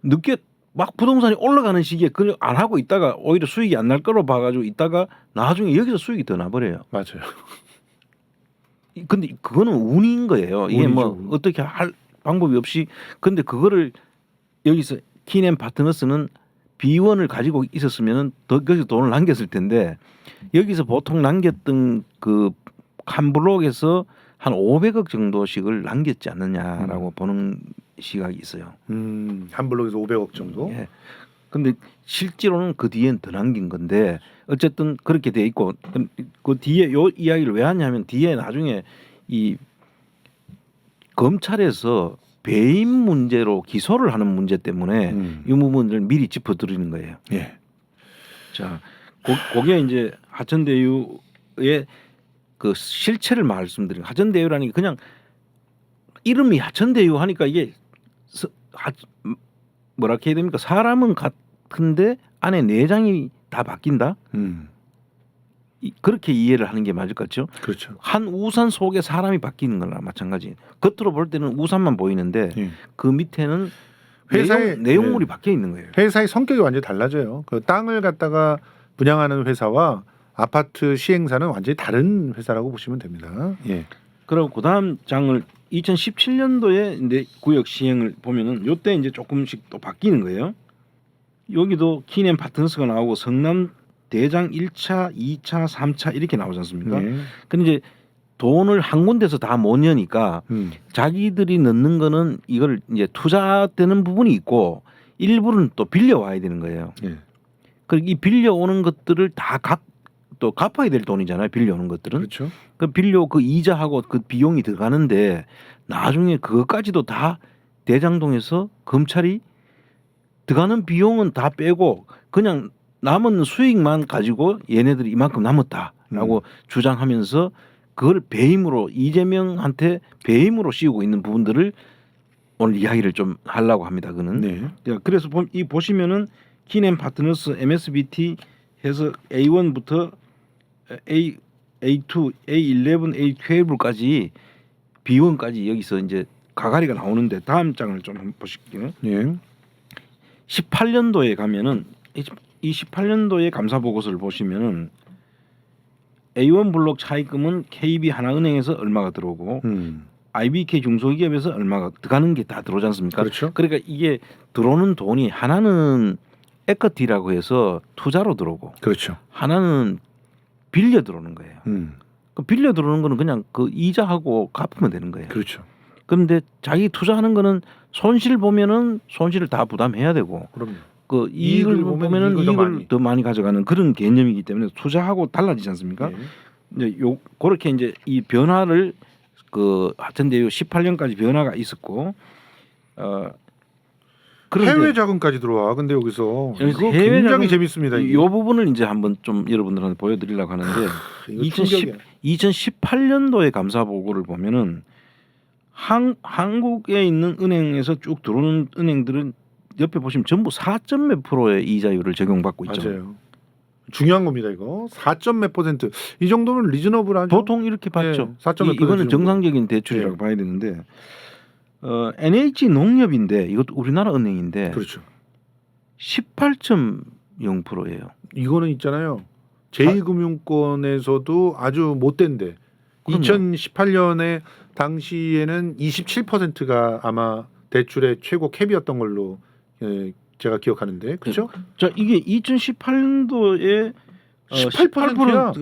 늦게 막 부동산이 올라가는 시기에 그걸 안 하고 있다가 오히려 수익이 안 날 거로 봐가지고 있다가 나중에 여기서 수익이 더 나버려요. 맞아요. 근데 그거는 운인 거예요. 이게 뭐 운이죠. 어떻게 할 방법이 없이 근데 그거를 여기서 키넨 파트너스는 B1을 가지고 있었으면은 더 거기서 돈을 남겼을 텐데 여기서 보통 남겼던 그 한 블록에서 한 500억 정도씩을 남겼지 않느냐라고 보는 시각이 있어요. 한 블록에서 500억 정도. 예. 근데 실제로는 그 뒤엔 더 남긴 건데 어쨌든 그렇게 돼 있고 그 뒤에 요 이야기를 왜 하냐면 뒤에 나중에 이 검찰에서 배임 문제로 기소를 하는 문제 때문에 이 부분을 미리 짚어드리는 거예요. 예. 자, 거기에 이제 하천대유의 그 실체를 말씀드리는 하천대유라는 게 그냥 이름이 하천대유 하니까 이게 뭐라 해야 됩니까? 사람은 같은데 안에 내장이 다 바뀐다. 그렇게 이해를 하는 게 맞을 것 같죠? 그렇죠. 한 우산 속에 사람이 바뀌는 거나 마찬가지. 겉으로 볼 때는 우산만 보이는데 예. 그 밑에는 회사의- 내용물이 예. 바뀌어 있는 거예요. 회사의 성격이 완전히 달라져요. 그 땅을 갖다가 분양하는 회사와 아파트 시행사는 완전히 다른 회사라고 보시면 됩니다. 예. 그리고 그다음 장을 2017년도에 이제 구역 시행을 보면은 요때 이제 조금씩 또 바뀌는 거예요. 여기도 키넨 파트너스가 나오고 성남 대장 1차, 2차, 3차 이렇게 나오지 않습니까? 예. 근데 이제 돈을 한 군데서 다 못 여니까 음. 자기들이 넣는 거는 이걸 이제 투자되는 부분이 있고 일부는 또 빌려 와야 되는 거예요. 예. 그리고 이 빌려 오는 것들을 다 또 갚아야 될 돈이잖아요. 빌려 오는 것들은. 그렇죠. 그 빌려 그 이자하고 그 비용이 들어가는데 나중에 그것까지도 다 대장동에서 검찰이 들어가는 비용은 다 빼고 그냥 남은 수익만 가지고 얘네들이 이만큼 남았다라고 주장하면서 그걸 배임으로 이재명한테 배임으로 씌우고 있는 부분들을 오늘 이야기를 좀 하려고 합니다. 그는 네. 그래서 이 보시면은 키넨 파트너스 MSBT 해서 A1부터 A2, A11, A12까지 B1까지 여기서 이제 가가리가 나오는데 다음 장을 좀 한번 보실게요. 예. 18년도에 가면은 이 18년도의 감사 보고서를 보시면은 A1 블록 차입금은 KB 하나은행에서 얼마가 들어오고 IBK 중소기업에서 얼마가 들어가는 게 다 들어오지 않습니까? 그렇죠. 그러니까 이게 들어오는 돈이 하나는 에쿼티라고 해서 투자로 들어오고 그렇죠. 하나는 빌려 들어오는 거예요. 그 빌려 들어오는 거는 그냥 그 이자하고 갚으면 되는 거예요. 그렇죠. 그런데 자기 투자하는 거는 손실 보면은 손실을 다 부담해야 되고 그럼요. 그 이익을 보면은 이익을 더 많이 가져가는 그런 개념이기 때문에 투자하고 달라지지 않습니까? 네. 이제 요 그렇게 이제 이 변화를 그 하천대유 18년까지 변화가 있었고 그런데 해외 자금까지 들어와. 근데 여기서 여기서 이거 해외 굉장히 자금- 재밌습니다. 이 부분을 이제 한번 좀 여러분들한테 보여드리려고 하는데 이거 충격이야. 2018년도의 감사 보고를 보면은 한국에 있는 은행에서 쭉 들어오는 은행들은 옆에 보시면 전부 4점 몇 프로의 이자율을 적용받고 있죠. 맞아요. 중요한 겁니다. 이거 4점 몇 %. 이 정도면 리즈너블하죠. 보통 이렇게 봤죠. 4점 몇 이거는 정도. 정상적인 대출이라고 네. 봐야 되는데 NH 농협인데 이것도 우리나라 은행인데 그렇죠. 18.0%예요. 이거는 있잖아요. 제2금융권에서도 아주 못된데 그럼요. 2018년에 당시에는 27%가 아마 대출의 최고 캡이었던 걸로 제가 기억하는데 그렇죠? 자 이게 2018년도에 18%야.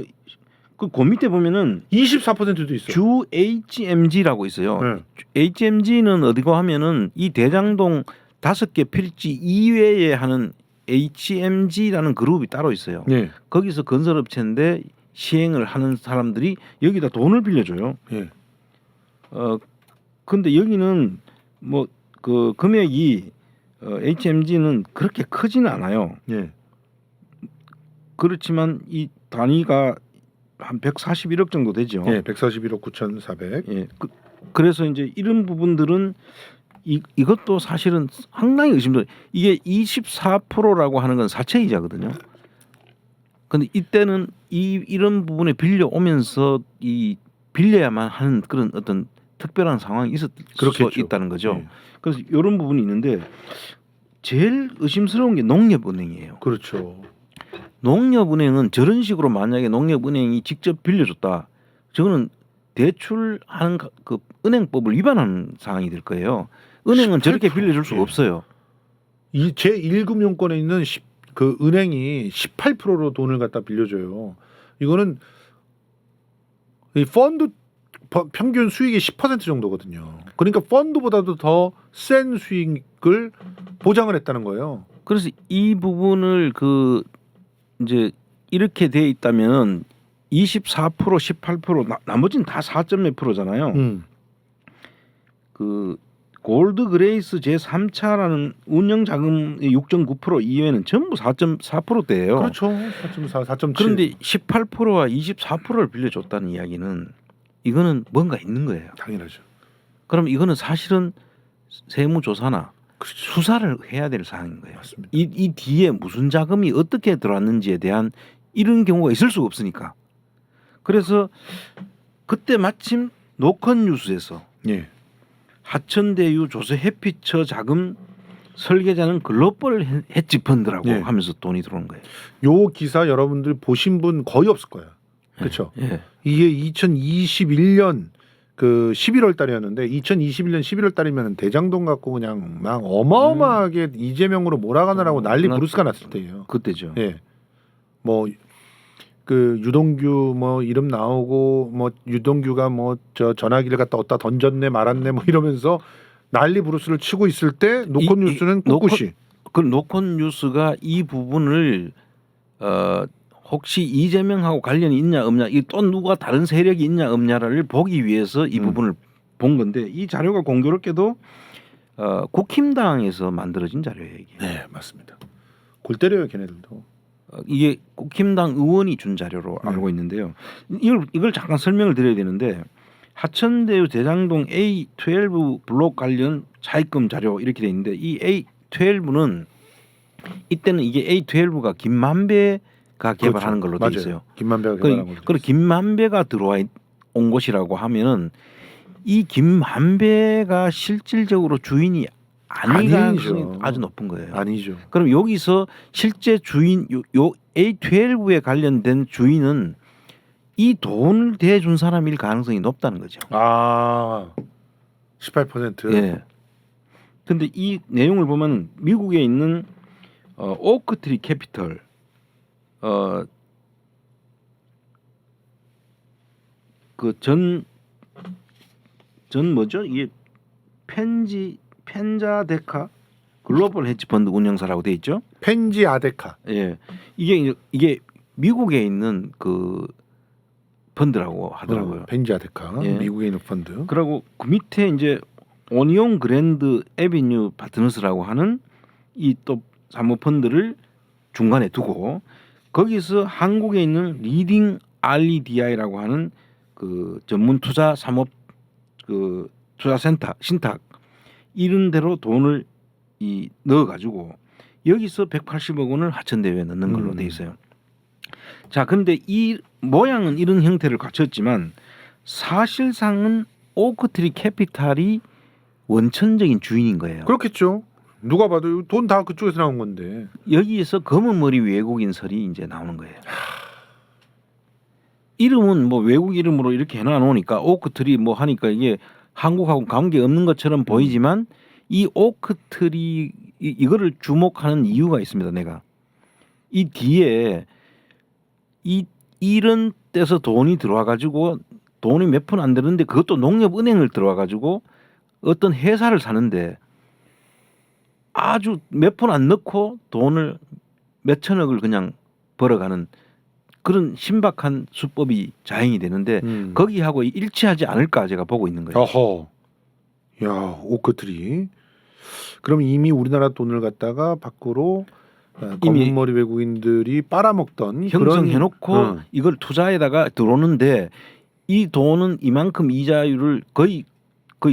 그 밑에 보면은 24%도 있어. 주 HMG라고 있어요. 네. HMG는 어디고 하면은 이 대장동 5개 필지 이외에 하는 HMG라는 그룹이 따로 있어요. 네. 거기서 건설업체인데 시행을 하는 사람들이 여기다 돈을 빌려줘요. 네. 근데 여기는 뭐 그 금액이 HMG는 그렇게 크지는 않아요. 네. 그렇지만 이 단위가 한 141억 정도 되죠. 네. 141억 9,400. 예. 그래서 이제 이런 부분들은 이것도 사실은 상당히 의심도. 이게 24%라고 하는 건 사채 이자거든요. 근데 이때는 이런 부분에 빌려 오면서 이 빌려야만 하는 그런 어떤 특별한 상황이 있을 수 있다는 거죠. 네. 그래서 이런 부분이 있는데 제일 의심스러운 게 농협은행이에요. 그렇죠. 농협은행은 저런 식으로 만약에 농협은행이 직접 빌려줬다, 저거는 대출하는 그 은행법을 위반하는 상황이 될 거예요. 은행은 저렇게 빌려줄 수가 없어요. 이 제1금융권에 있는 그 은행이 18%로 돈을 갖다 빌려줘요. 이거는 이 펀드 평균 수익의 10% 정도거든요. 그러니까 펀드보다도 더 센 수익을 보장을 했다는 거예요. 그래서 이 부분을 그 이제 이렇게 돼 있다면 24% 18% 나머지는 다 4점 몇 프로잖아요. 그 골드 그레이스 제3차라는 운영 자금의 6.9% 이외에는 전부 4.4%대예요. 그렇죠. 4.4, 4.7. 그런데 18%와 24%를 빌려줬다는 이야기는 이거는 뭔가 있는 거예요. 당연하죠. 그럼 이거는 사실은 세무조사나 그렇죠. 수사를 해야 될 사항인 거예요. 맞습니다. 이 뒤에 무슨 자금이 어떻게 들어왔는지에 대한 이런 경우가 있을 수가 없으니까. 그래서 그때 마침 노컷 뉴스에서 예. 하천대유 조세 해피처 자금 설계자는 글로벌 헤지 펀드라고 예. 하면서 돈이 들어오는 거예요. 요 기사 여러분들 보신 분 거의 없을 거예요. 그렇죠. 예. 이게 2021년 그 11월 달이었는데 2021년 11월 달이면 대장동 갖고 그냥 막 어마어마하게 이재명으로 몰아가느라고 난리 부르스가 났을 때예요. 그때죠. 예. 뭐 그 유동규 뭐 이름 나오고 뭐 유동규가 뭐 저 전화기를 갖다 어디다 던졌네 말았네 뭐 이러면서 난리 부르스를 치고 있을 때 노컷 뉴스는 꿋꿋이 그 노컷 뉴스가 이 부분을 혹시 이재명하고 관련이 있냐 없냐, 이 또 누가 다른 세력이 있냐 없냐를 보기 위해서 이 부분을 본 건데, 이 자료가 공교롭게도 국힘당에서 만들어진 자료예요. 이게. 네 맞습니다. 골 때려요 걔네들도. 이게 국힘당 의원이 준 자료로 알고 있는데요. 이걸 잠깐 설명을 드려야 되는데 하천대유 대장동 A12 블록 관련 차입금 자료 이렇게 돼 있는데 이 A12는 이때는 이게 A12가 김만배가 개발하는 걸로 돼 맞아요. 있어요. 김만배가 개발한 걸로. 그리고 김만배가 들어와 온 곳이라고 하면은 이 김만배가 실질적으로 주인이 아닐 가능성이 아주 높은 거예요. 아니죠. 그럼 여기서 실제 주인 요 A12에 관련된 주인은 이 돈을 대준 사람일 가능성이 높다는 거죠. 아, 18%. 예. 근데 이 내용을 보면 미국에 있는 오크트리 캐피털 그 전 뭐죠? 이게 펜자데카 글로벌 헤지 펀드 운영사라고 돼 있죠. 펜지 아데카. 예. 이게 미국에 있는 그 펀드라고 하더라고요. 펜지 아데카. 예. 미국에 있는 펀드. 그리고 그 밑에 이제 오니온 그랜드 에비뉴 파트너스라고 하는 이 또 사모펀드를 중간에 두고 거기서 한국에 있는 리딩 REDI라고 하는 그 전문 투자 사모 그 투자센터 신탁 이런 데로 돈을 넣어 가지고 여기서 180억 원을 하천대유에 넣는 걸로 돼 있어요. 자, 그런데 이 모양은 이런 형태를 갖췄지만 사실상은 오크트리 캐피탈이 원천적인 주인인 거예요. 그렇겠죠. 누가 봐도 돈 다 그쪽에서 나온 건데. 여기에서 검은 머리 외국인설이 이제 나오는 거예요. 이름은 뭐 외국 이름으로 이렇게 해놔 놓으니까 오크트리 뭐 하니까 이게 한국하고 관계 없는 것처럼 보이지만 이 오크트리 이거를 주목하는 이유가 있습니다. 내가 이 뒤에 이런 데서 돈이 들어와 가지고 돈이 몇 푼 안 되는데 그것도 농협은행을 들어와 가지고 어떤 회사를 사는데 아주 몇 푼 안 넣고 돈을 몇 천억을 그냥 벌어가는 그런 신박한 수법이 자행이 되는데 거기하고 일치하지 않을까 제가 보고 있는 거예요. 어허. 야, 오크트리. 그럼 이미 우리나라 돈을 갖다가 밖으로 이미 검은머리 외국인들이 빨아먹던 형성해놓고 그런, 이걸 투자에다가 들어오는데 이 돈은 이만큼 이자율을 거의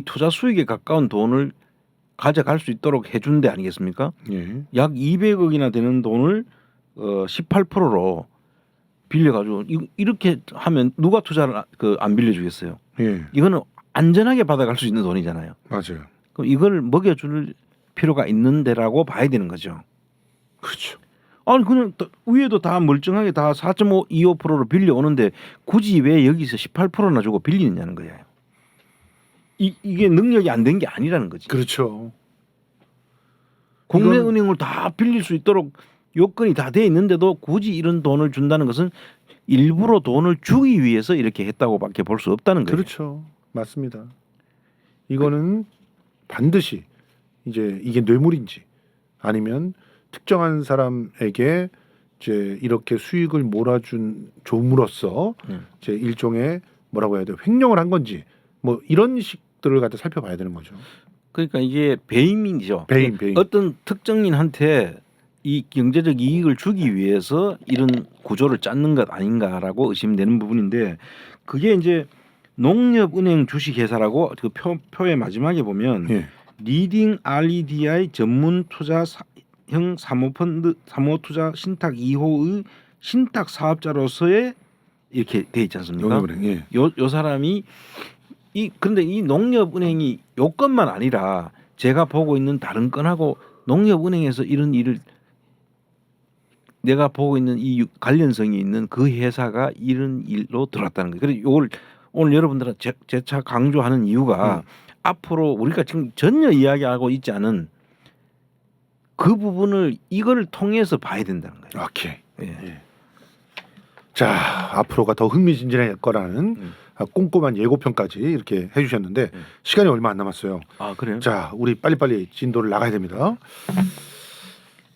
투자 수익에 가까운 돈을 가져갈 수 있도록 해준 데 아니겠습니까? 예. 약 200억이나 되는 돈을 18%로 빌려가지고 이렇게 하면 누가 투자를 안 빌려주겠어요? 예. 이거는 안전하게 받아갈 수 있는 돈이잖아요. 맞아요. 그럼 이걸 먹여줄 필요가 있는데라고 봐야 되는 거죠. 그렇죠. 아니 그냥 위에도 다 멀쩡하게 다 4.25%로 빌려오는데 굳이 왜 여기서 18%나 주고 빌리느냐는 거예요. 이게 능력이 안 된 게 아니라는 거지. 그렇죠. 국내 은행을 다 빌릴 수 있도록 요건이 다 돼 있는데도 굳이 이런 돈을 준다는 것은 일부러 돈을 주기 위해서 이렇게 했다고밖에 볼 수 없다는 거예요. 그렇죠. 맞습니다. 이거는 반드시 이제 이게 뇌물인지 아니면 특정한 사람에게 이제 이렇게 수익을 몰아준 조물로서 이제 일종의 뭐라고 해야 돼 횡령을 한 건지 뭐 이런 식들을 갖다 살펴봐야 되는 거죠. 그러니까 이게 배임이죠. 배임. 어떤 특정인한테 이 경제적 이익을 주기 위해서 이런 구조를 짰는 것 아닌가라고 의심되는 부분인데 그게 이제 농협은행 주식회사라고 그 표의 마지막에 보면 예. 리딩 REDI 전문 투자형 사모펀드 사모투자 신탁 2호의 신탁 사업자로서의 이렇게 돼 있지 않습니까? 농협은행. 예. 요 사람이 그런데 이 농협은행이 요 건만 아니라 제가 보고 있는 다른 건하고 농협은행에서 이런 일을 내가 보고 있는 이 관련성이 있는 그 회사가 이런 일로 들어왔다는 거예요. 그래서 이걸 오늘 여러분들은 재차 강조하는 이유가 앞으로 우리가 지금 전혀 이야기하고 있지 않은 그 부분을 이걸 통해서 봐야 된다는 거예요. 오케이. 예. 예. 자, 앞으로가 더 흥미진진할 거라는 꼼꼼한 예고편까지 이렇게 해주셨는데 시간이 얼마 안 남았어요. 아 그래요? 자, 우리 빨리빨리 진도를 나가야 됩니다.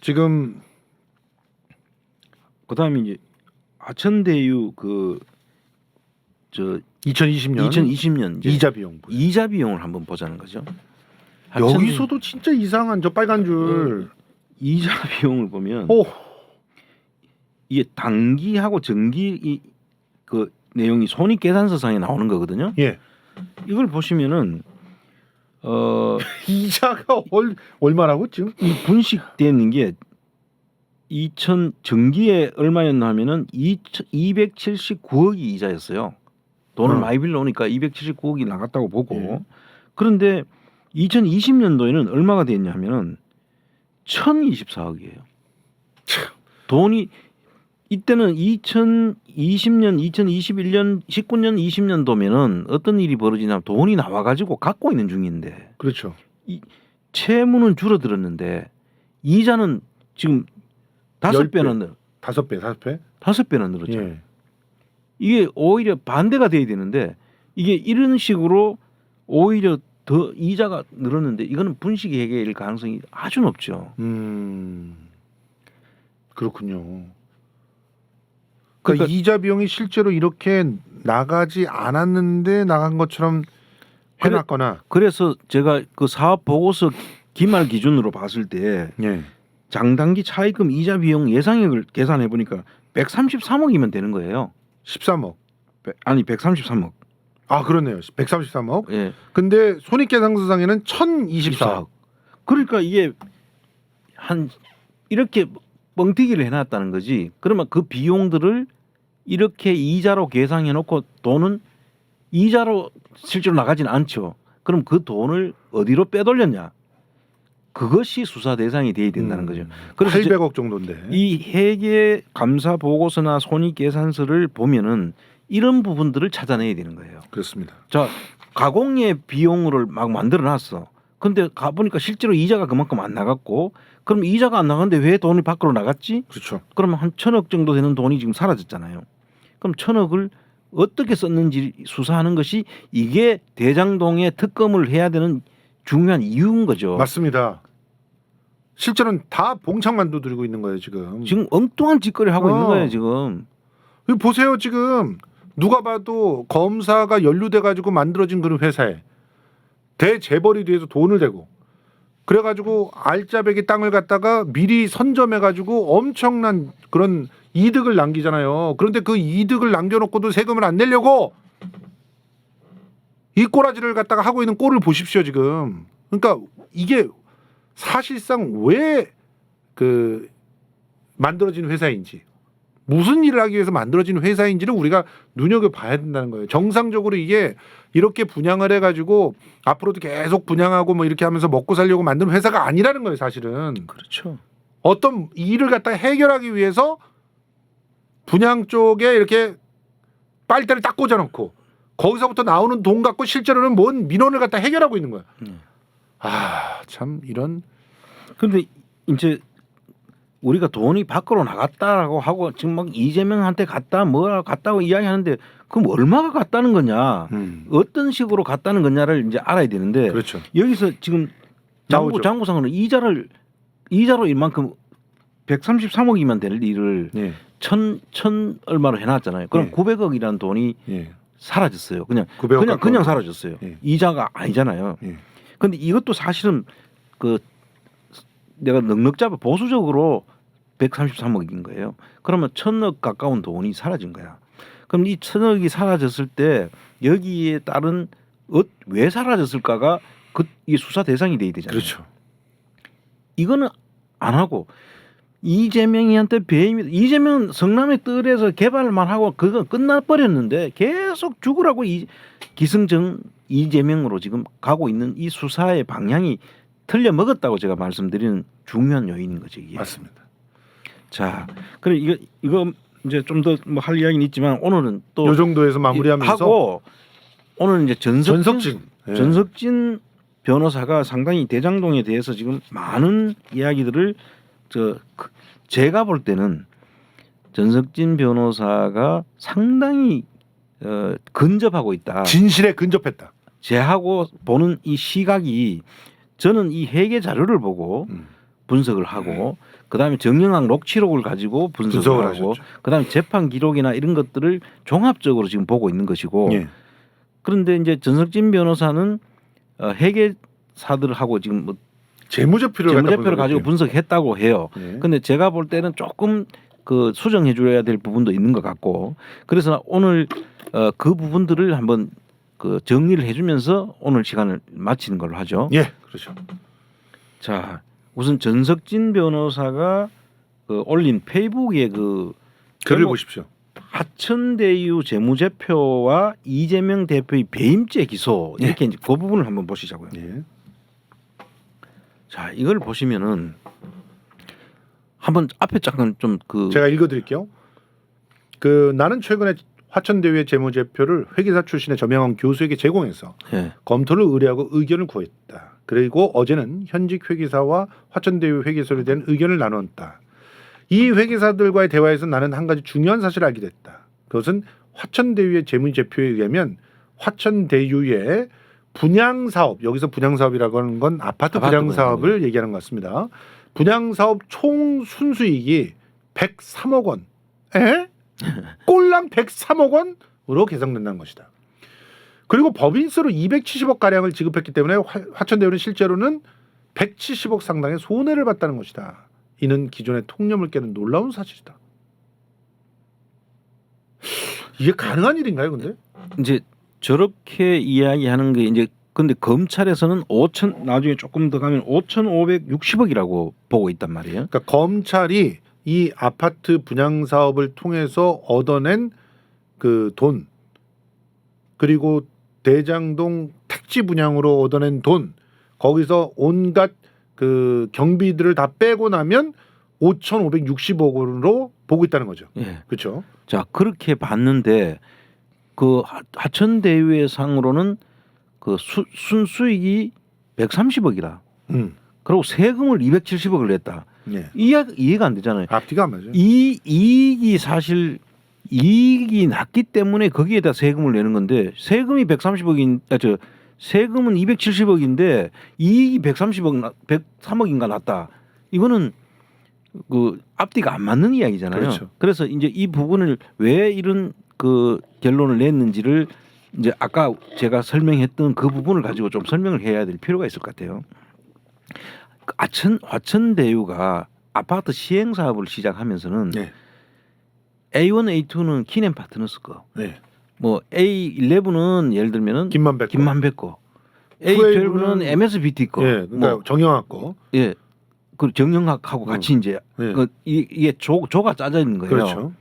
지금 그다음에 이제 하천대유 2020년 이제 이자 비용. 이자 비용을 한번 보자는 거죠. 여기서도 진짜 이상한 저 빨간 줄. 이자 비용을 보면 오. 이게 단기하고 정기 그 내용이 손익계산서상에 나오는 거거든요. 예. 이걸 보시면은 이자가 얼마라고 지금? 이 분식되는 게 2000 정기에 얼마였나 하면은 279억이 이자였어요. 돈을 많이 빌려오니까 279억이 나갔다고 보고 예. 그런데 2020년도에는 얼마가 됐냐 하면은 1024억이에요. 돈이 이때는 2020년, 2021년, 19년, 20년도면은 어떤 일이 벌어지냐면 돈이 나와가지고 갖고 있는 중인데 그렇죠. 채무는 줄어들었는데 이자는 지금 5배나 늘 5배. 5배나 늘었죠. 예. 이게 오히려 반대가 돼야 되는데 이게 이런 식으로 오히려 더 이자가 늘었는데 이거는 분식 회계일 가능성이 아주 높죠. 그렇군요. 그러니까 이자 비용이 실제로 이렇게 나가지 않았는데 나간 것처럼 해놨거나. 그래서 제가 그 사업 보고서 기말 기준으로 봤을 때 예. 장단기 차입금 이자 비용 예상액을 계산해 보니까 133억이면 되는 거예요. 13억. 아니 133억. 아 그렇네요. 133억. 예. 근데 손익계산서상에는 1024억. 그러니까 이게 한 이렇게 뻥튀기를 해놨다는 거지. 그러면 그 비용들을 이렇게 이자로 계상해 놓고 돈은 이자로 실제로 나가지는 않죠. 그럼 그 돈을 어디로 빼돌렸냐? 그것이 수사 대상이 돼야 된다는 거죠. 그래서 800억 정도인데. 이 회계 감사 보고서나 손익 계산서를 보면은 이런 부분들을 찾아내야 되는 거예요. 그렇습니다. 자, 가공예 비용을 막 만들어 놨어. 근데 가 보니까 실제로 이자가 그만큼 안 나갔고 그럼 이자가 안 나갔는데 왜 돈이 밖으로 나갔지? 그렇죠. 그러면 한 1,000억 정도 되는 돈이 지금 사라졌잖아요. 그럼 1,000억을 어떻게 썼는지 수사하는 것이 이게 대장동에 특검을 해야 되는 중요한 이유인 거죠. 맞습니다. 실제로는 다 봉창만 두드리고 있는 거예요 지금. 지금 엉뚱한 짓거리 하고 있는 거예요 지금. 여기 보세요 지금 누가 봐도 검사가 연루돼 가지고 만들어진 그런 회사에 대재벌이 뒤에서 돈을 대고 그래가지고 알짜배기 땅을 갖다가 미리 선점해 가지고 엄청난 그런 이득을 남기잖아요. 그런데 그 이득을 남겨놓고도 세금을 안 내려고 이 꼬라지를 갖다가 하고 있는 꼴을 보십시오 지금. 그러니까 이게 사실상 왜 그 만들어진 회사인지 무슨 일을 하기 위해서 만들어진 회사인지를 우리가 눈여겨봐야 된다는 거예요. 정상적으로 이게 이렇게 분양을 해가지고 앞으로도 계속 분양하고 뭐 이렇게 하면서 먹고 살려고 만든 회사가 아니라는 거예요 사실은. 그렇죠. 어떤 일을 갖다가 해결하기 위해서 분양 쪽에 이렇게 빨대를 딱 꽂아놓고 거기서부터 나오는 돈 갖고 실제로는 뭔 민원을 갖다 해결하고 있는 거야. 아, 참 이런. 근데 이제 우리가 돈이 밖으로 나갔다라고 하고 지금 막 이재명한테 갔다 뭐라 갔다고 이야기하는데 그럼 얼마가 갔다는 거냐, 어떤 식으로 갔다는 거냐를 이제 알아야 되는데 그렇죠. 여기서 지금 장부상으로 이자로 이만큼 133억이면 될 일을 예. 천 얼마로 해놨잖아요. 그럼 예. 900억이라는 돈이 예. 사라졌어요. 900억 그냥 사라졌어요. 예. 이자가 아니잖아요. 예. 근데 이것도 사실은 그 내가 넉넉 잡아 보수적으로 133억인 거예요. 그러면 1,000억 가까운 돈이 사라진 거야. 그럼 이 1,000억이 사라졌을 때 여기에 따른 왜 사라졌을까가 이 수사 대상이 돼야 되잖아요. 그렇죠. 이거는 안 하고 이재명이한테 배임이 이재명 성남의 뜰에서 개발만 하고 그거 끝나버렸는데 계속 죽으라고 기승전 이재명으로 지금 가고 있는 이 수사의 방향이 틀려 먹었다고 제가 말씀드리는 중요한 요인인 거죠. 이게. 맞습니다. 자, 그래 이거 이제 좀 더 뭐 할 이야기는 있지만 오늘은 또 요 정도에서 마무리하면서 하고 오늘은 이제 전석진. 예. 전석진 변호사가 상당히 대장동에 대해서 지금 많은 이야기들을 제가 볼 때는 전석진 변호사가 상당히 근접하고 있다. 진실에 근접했다. 제하고 보는 이 시각이 저는 이 회계 자료를 보고 분석을 하고 그다음에 정영학 녹취록을 가지고 분석을 하고 하셨죠. 그다음에 재판 기록이나 이런 것들을 종합적으로 지금 보고 있는 것이고 예. 그런데 이제 전석진 변호사는 회계사들하고 지금 뭐 재무제표를 재무제표를 가지고 분석했다고 해요. 예. 근데 제가 볼 때는 조금 그 수정해줘야 될 부분도 있는 것 같고 그래서 오늘 그 부분들을 한번 그 정리를 해주면서 오늘 시간을 마치는 걸로 하죠. 예, 그렇죠. 자, 우선 전석진 변호사가 그 올린 페이북에 그 글을 제목, 보십시오. 하천대유 재무제표와 이재명 대표의 배임죄 기소 이렇게 이제 그 부분을 한번 보시자고요. 예. 자, 이걸 보시면은 한번 앞에 잠깐 좀 그 제가 읽어드릴게요. 나는 최근에 화천대유의 재무제표를 회계사 출신의 저명한 교수에게 제공해서 예. 검토를 의뢰하고 의견을 구했다. 그리고 어제는 현직 회계사와 화천대유 회계소에 대한 의견을 나눴다. 이 회계사들과의 대화에서 나는 한 가지 중요한 사실을 알게 됐다. 그것은 화천대유의 재무제표에 의하면 화천대유의 분양사업, 여기서 분양사업이라고 하는 건 아파트 분양사업을 얘기하는 것 같습니다. 분양사업 총 순수익이 103억 원. 에? 꼴랑 103억 원으로 계산된다는 것이다. 그리고 법인세로 270억 가량을 지급했기 때문에 화천대유는 실제로는 170억 상당의 손해를 봤다는 것이다. 이는 기존의 통념을 깨는 놀라운 사실이다. 이게 가능한 일인가요, 근데? 이제 저렇게 이야기하는 게 이제 근데 검찰에서는 5천 나중에 조금 더 가면 5,560억이라고 보고 있단 말이에요. 그러니까 검찰이 이 아파트 분양 사업을 통해서 얻어낸 그 돈 그리고 대장동 택지 분양으로 얻어낸 돈 거기서 온갖 그 경비들을 다 빼고 나면 5,560억 원으로 보고 있다는 거죠. 예. 그렇죠? 자, 그렇게 봤는데 그 하천대유의 상으로는 그 순수익이 130억이다. 그리고 세금을 270억을 냈다. 예. 이해가 안 되잖아요. 앞뒤가 안 맞아요. 이 이익이 사실 이익이 났기 때문에 거기에다 세금을 내는 건데 세금이 130억인 세금은 270억인데 이익이 130억 103억인가 났다. 이거는 그 앞뒤가 안 맞는 이야기잖아요. 그렇죠. 그래서 이제 이 부분을 왜 이런 그 결론을 냈는지를 이제 아까 제가 설명했던 그 부분을 가지고 좀 설명을 해야 될 필요가 있을 것 같아요. 화천대유가 아파트 시행 사업을 시작하면서는 네. A1, A2는 키넨 파트너스 거, 네. 뭐 A11은 예를 들면은 김만배 거, A12는 MSBT 거, 예, 그러니까 정영학 거. 예, 그 정영학하고 같이 이제 예. 이게 조가 짜져 있는 거예요. 그렇죠.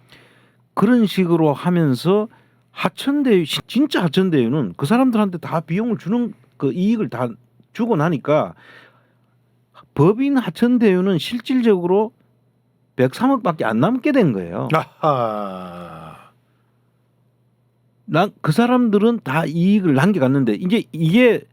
그런 식으로 하면서 하천대유 진짜 하천대유는 그 사람들한테 다 비용을 주는 그 이익을 다 주고 나니까 법인 하천대유는 실질적으로 103억밖에 안 남게 된 거예요. 아하. 그 사람들은 다 이익을 남겨갔는데 이게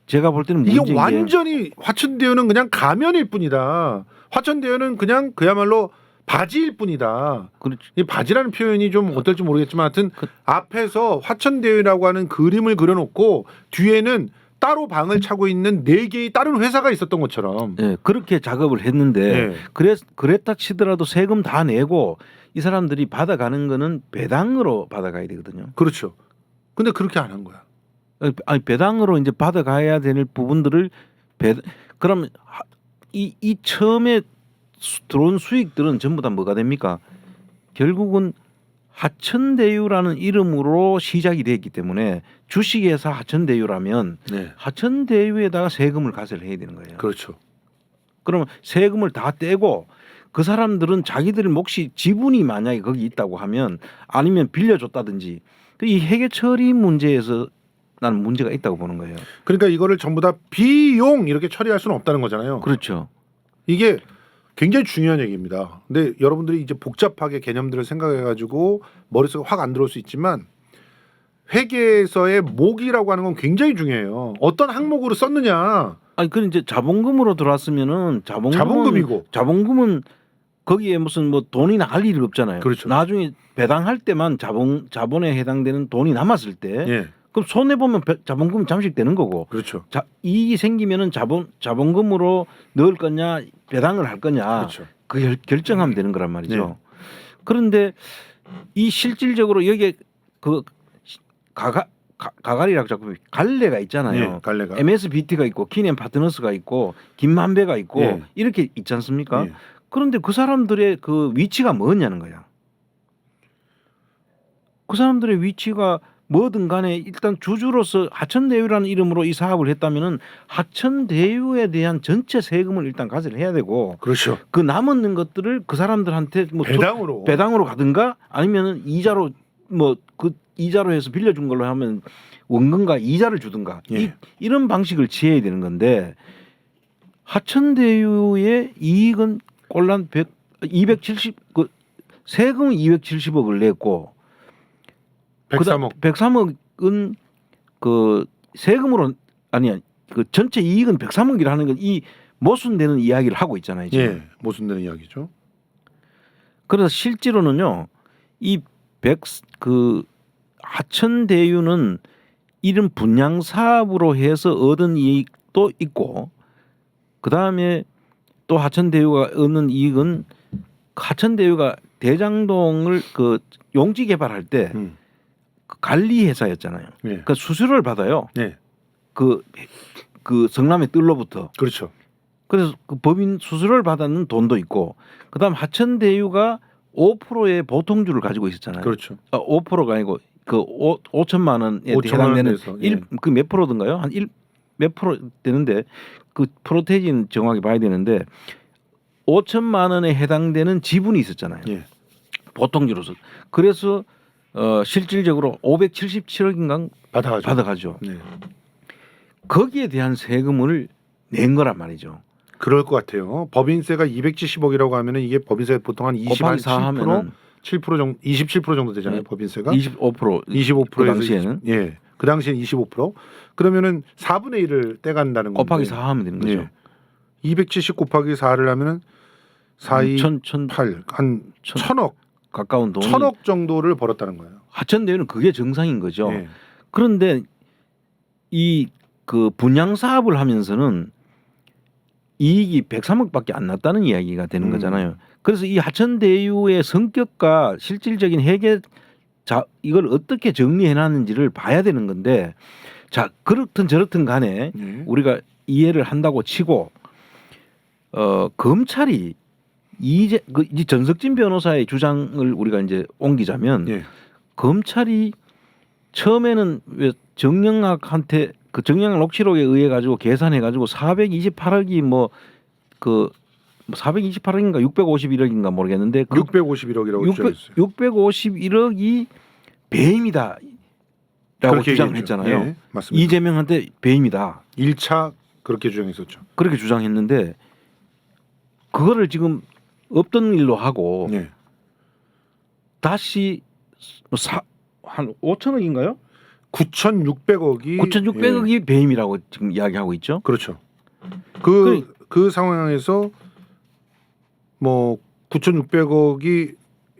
제가 볼 때는 이게 문제인 게 완전히 화천대유는 그냥 가면일 뿐이다. 화천대유는 그냥 그야말로 바지일 뿐이다. 그렇죠. 이 바지라는 표현이 좀 어떨지 모르겠지만 하여튼 앞에서 화천대유라고 하는 그림을 그려놓고 뒤에는 따로 방을 차고 있는 4개의 다른 회사가 있었던 것처럼. 예, 그렇게 작업을 했는데 예. 그랬다 치더라도 세금 다 내고 이 사람들이 받아가는 거는 배당으로 받아가야 되거든요. 그렇죠. 근데 그렇게 안 한 거야. 아니 배당으로 이제 받아가야 될 부분들을 그럼 이 처음에 들어온 수익들은 전부 다 뭐가 됩니까? 결국은 하천대유라는 이름으로 시작이 됐기 때문에 주식회사 하천대유라면 네. 하천대유에다가 세금을 가세를 해야 되는 거예요. 그렇죠. 그러면 세금을 다 떼고 그 사람들은 자기들 몫이 지분이 만약에 거기 있다고 하면 아니면 빌려줬다든지 이 회계 처리 문제에서 나는 문제가 있다고 보는 거예요. 그러니까 이거를 전부 다 비용 이렇게 처리할 수는 없다는 거잖아요. 그렇죠. 이게 굉장히 중요한 얘기입니다. 근데 여러분들이 이제 복잡하게 개념들을 생각해가지고 머릿속에 확 안 들어올 수 있지만 회계에서의 목이라고 하는 건 굉장히 중요해요. 어떤 항목으로 썼느냐. 아니 그 이제 자본금으로 들어왔으면은 자본금이고. 자본금은 거기에 무슨 뭐 돈이 나갈 일이 없잖아요. 그렇죠. 나중에 배당할 때만 자본에 해당되는 돈이 남았을 때 예. 그럼 손해 보면 자본금이 잠식되는 거고. 그렇죠. 이익이 생기면은 자본금으로 넣을 거냐 배당을 할 거냐 그렇죠. 그 결정하면 되는 거란 말이죠. 네. 그런데 이 실질적으로 여기에 그 가갈이라고 자꾸 갈래가 있잖아요. 예, 갈래가. MSBT가 있고 키넨 파트너스가 있고 김만배가 있고 예. 이렇게 있지 않습니까? 예. 그런데 그 사람들의 그 위치가 뭐냐는 거야. 그 사람들의 위치가 뭐든 간에 일단 주주로서 하천대유라는 이름으로 이 사업을 했다면은 하천대유에 대한 전체 세금을 일단 가세를 해야 되고 그렇죠. 그 남은 것들을 그 사람들한테 뭐 배당으로 가든가 아니면은 이자로 뭐 그 이자로 해서 빌려준 걸로 하면 원금과 이자를 주든가 예. 이런 방식을 취해야 되는 건데 하천대유의 이익은 꼴랑 270 그 세금 270억을 냈고 103억. 103억은 그 세금으로 아니야 그 전체 이익은 103억이라는 건 이 모순되는 이야기를 하고 있잖아요. 지금. 예, 모순되는 이야기죠. 그래서 실제로는요 이 그 하천대유는 이런 분양 사업으로 해서 얻은 이익도 있고 그 다음에 또 하천대유가 얻는 이익은 하천대유가 대장동을 그 용지 개발할 때 그 관리 회사였잖아요. 예. 그러니까 수수료를 받아요. 예. 그 성남의 뜰로부터. 그렇죠. 그래서 그 법인 수수료를 받는 돈도 있고, 그다음 하천대유가 5%의 보통주를 가지고 있었잖아요. 그렇죠. 5%가 아니고 그 5천만 원에 5천만 해당되는 원에서, 예. 그 몇 프로든가요? 한 1 몇 프로 되는데 그 프로테이지는 정확히 봐야 되는데 5천만 원에 해당되는 지분이 있었잖아요. 예. 보통주로서. 그래서 실질적으로 577억인가 받아가죠. 네. 거기에 대한 세금을 낸 거란 말이죠. 그럴 것 같아요. 법인세가 270억이라고 하면은 이게 법인세 보통 한 20, 곱하기 4 7%, 하면은 7% 정도, 27% 정도 되잖아요. 네. 법인세가 25% 25%에서 그 당시에는 예, 그 당시에는 25%. 그러면은 4분의 1을 떼간다는 건데. 곱하기 4 하면 되는 거죠. 예. 270 곱하기 4를 하면은 4, 2, 8 한 1,000억, 가까운 돈이 1,000억 정도를 벌었다는 거예요. 하천대유는 그게 정상인 거죠. 예. 그런데 이 그 분양 사업을 하면서는 이익이 103억밖에 안 났다는 이야기가 되는 거잖아요. 그래서 이 하천대유의 성격과 실질적인 이걸 어떻게 정리해 놨는지를 봐야 되는 건데, 자 그렇든 저렇든 간에 예. 우리가 이해를 한다고 치고 검찰이 이제 이 전석진 변호사의 주장을 우리가 이제 옮기자면 예. 검찰이 처음에는 왜 정영학한테 그 정영학 녹취록에 의해 가지고 계산해 가지고 428억이 뭐 그 428억인가 651억인가 모르겠는데 651억이라고 주장했어요. 651억이 배임이다라고 그렇게 주장했잖아요. 예, 맞습니다. 이재명한테 배임이다. 1차 그렇게 주장했었죠. 그렇게 주장했는데 그거를 지금 없던 일로 하고 예. 다시 한 5천억인가요? 9,600억이 9,600억이 배임이라고 지금 이야기하고 있죠. 그렇죠. 그 상황에서 뭐 9,600억이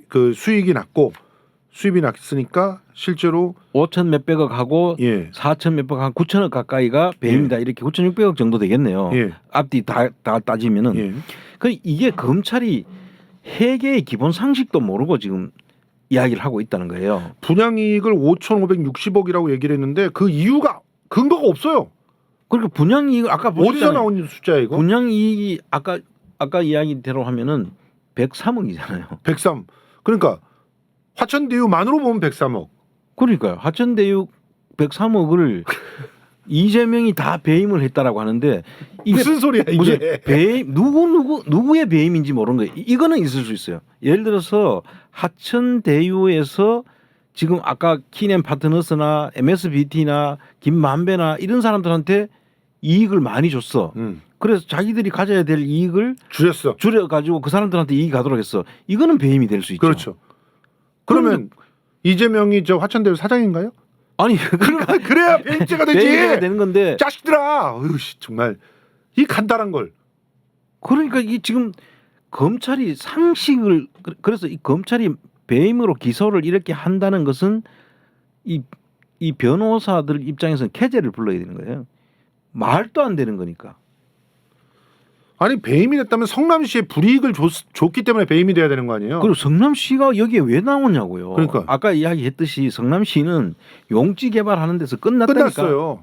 그 수익이 났고 수입이 났으니까 실제로 5천 몇백억 하고 예. 4천 몇백 한 9천억 가까이가 배임이다. 이렇게 9,600억 정도 되겠네요. 예. 앞뒤 다 따지면은. 예. 그 이게 검찰이 회계의 기본 상식도 모르고 지금 이야기를 하고 있다는 거예요. 분양이익을 5,560억이라고 얘기를 했는데 그 이유가 근거가 없어요. 그러니까 분양이익 아까 어디서 보셨잖아요. 나온 숫자야 이거? 분양이익이 아까 이야기대로 하면은 103억이잖아요. 103. 그러니까 화천대유만으로 보면 103억. 그러니까요. 하천대유 103억을 이재명이 다 배임을 했다라고 하는데 이게 무슨 소리야 이게? 무슨 배임 누구의 배임인지 모르는 거예요. 이거는 있을 수 있어요. 예를 들어서 하천대유에서 지금 아까 키넨 파트너스나 MSBT나 김만배나 이런 사람들한테 이익을 많이 줬어. 그래서 자기들이 가져야 될 이익을 줄여가지고 그 사람들한테 이익이 가도록 했어. 이거는 배임이 될 수 있죠. 그렇죠. 그러면 이재명이 저 화천대유 사장인가요? 아니 그래야 배임죄가 되지. 배임죄가 되는 건데. 자식들아, 어휴, 정말 이 간단한 걸. 그러니까 이 지금 검찰이 상식을 그래서 이 검찰이 배임으로 기소를 이렇게 한다는 것은 이 변호사들 입장에서는 캐제를 불러야 되는 거예요. 말도 안 되는 거니까. 아니 배임이 됐다면 성남시에 불이익을 줬기 때문에 배임이 돼야 되는 거 아니에요? 그리고 성남시가 여기에 왜 나오냐고요. 그러니까 아까 이야기했듯이 성남시는 용지 개발하는 데서 끝났다니까. 끝났어요.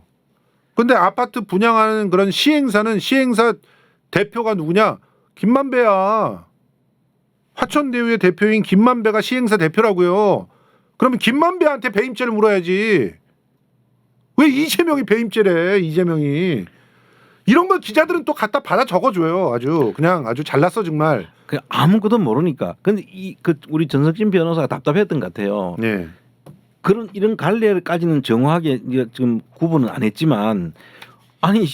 근데 아파트 분양하는 그런 시행사는 시행사 대표가 누구냐? 김만배야. 화천대유의 대표인 김만배가 시행사 대표라고요. 그러면 김만배한테 배임죄를 물어야지. 왜 이재명이 배임죄래? 이재명이. 이런 걸 기자들은 또 갖다 받아 적어줘요. 아주 잘났어 정말. 그 아무것도 모르니까. 근데 우리 전석진 변호사가 답답했던 것 같아요. 네. 그런 이런 갈래까지는 정확하게 이제 지금 구분은 안 했지만 아니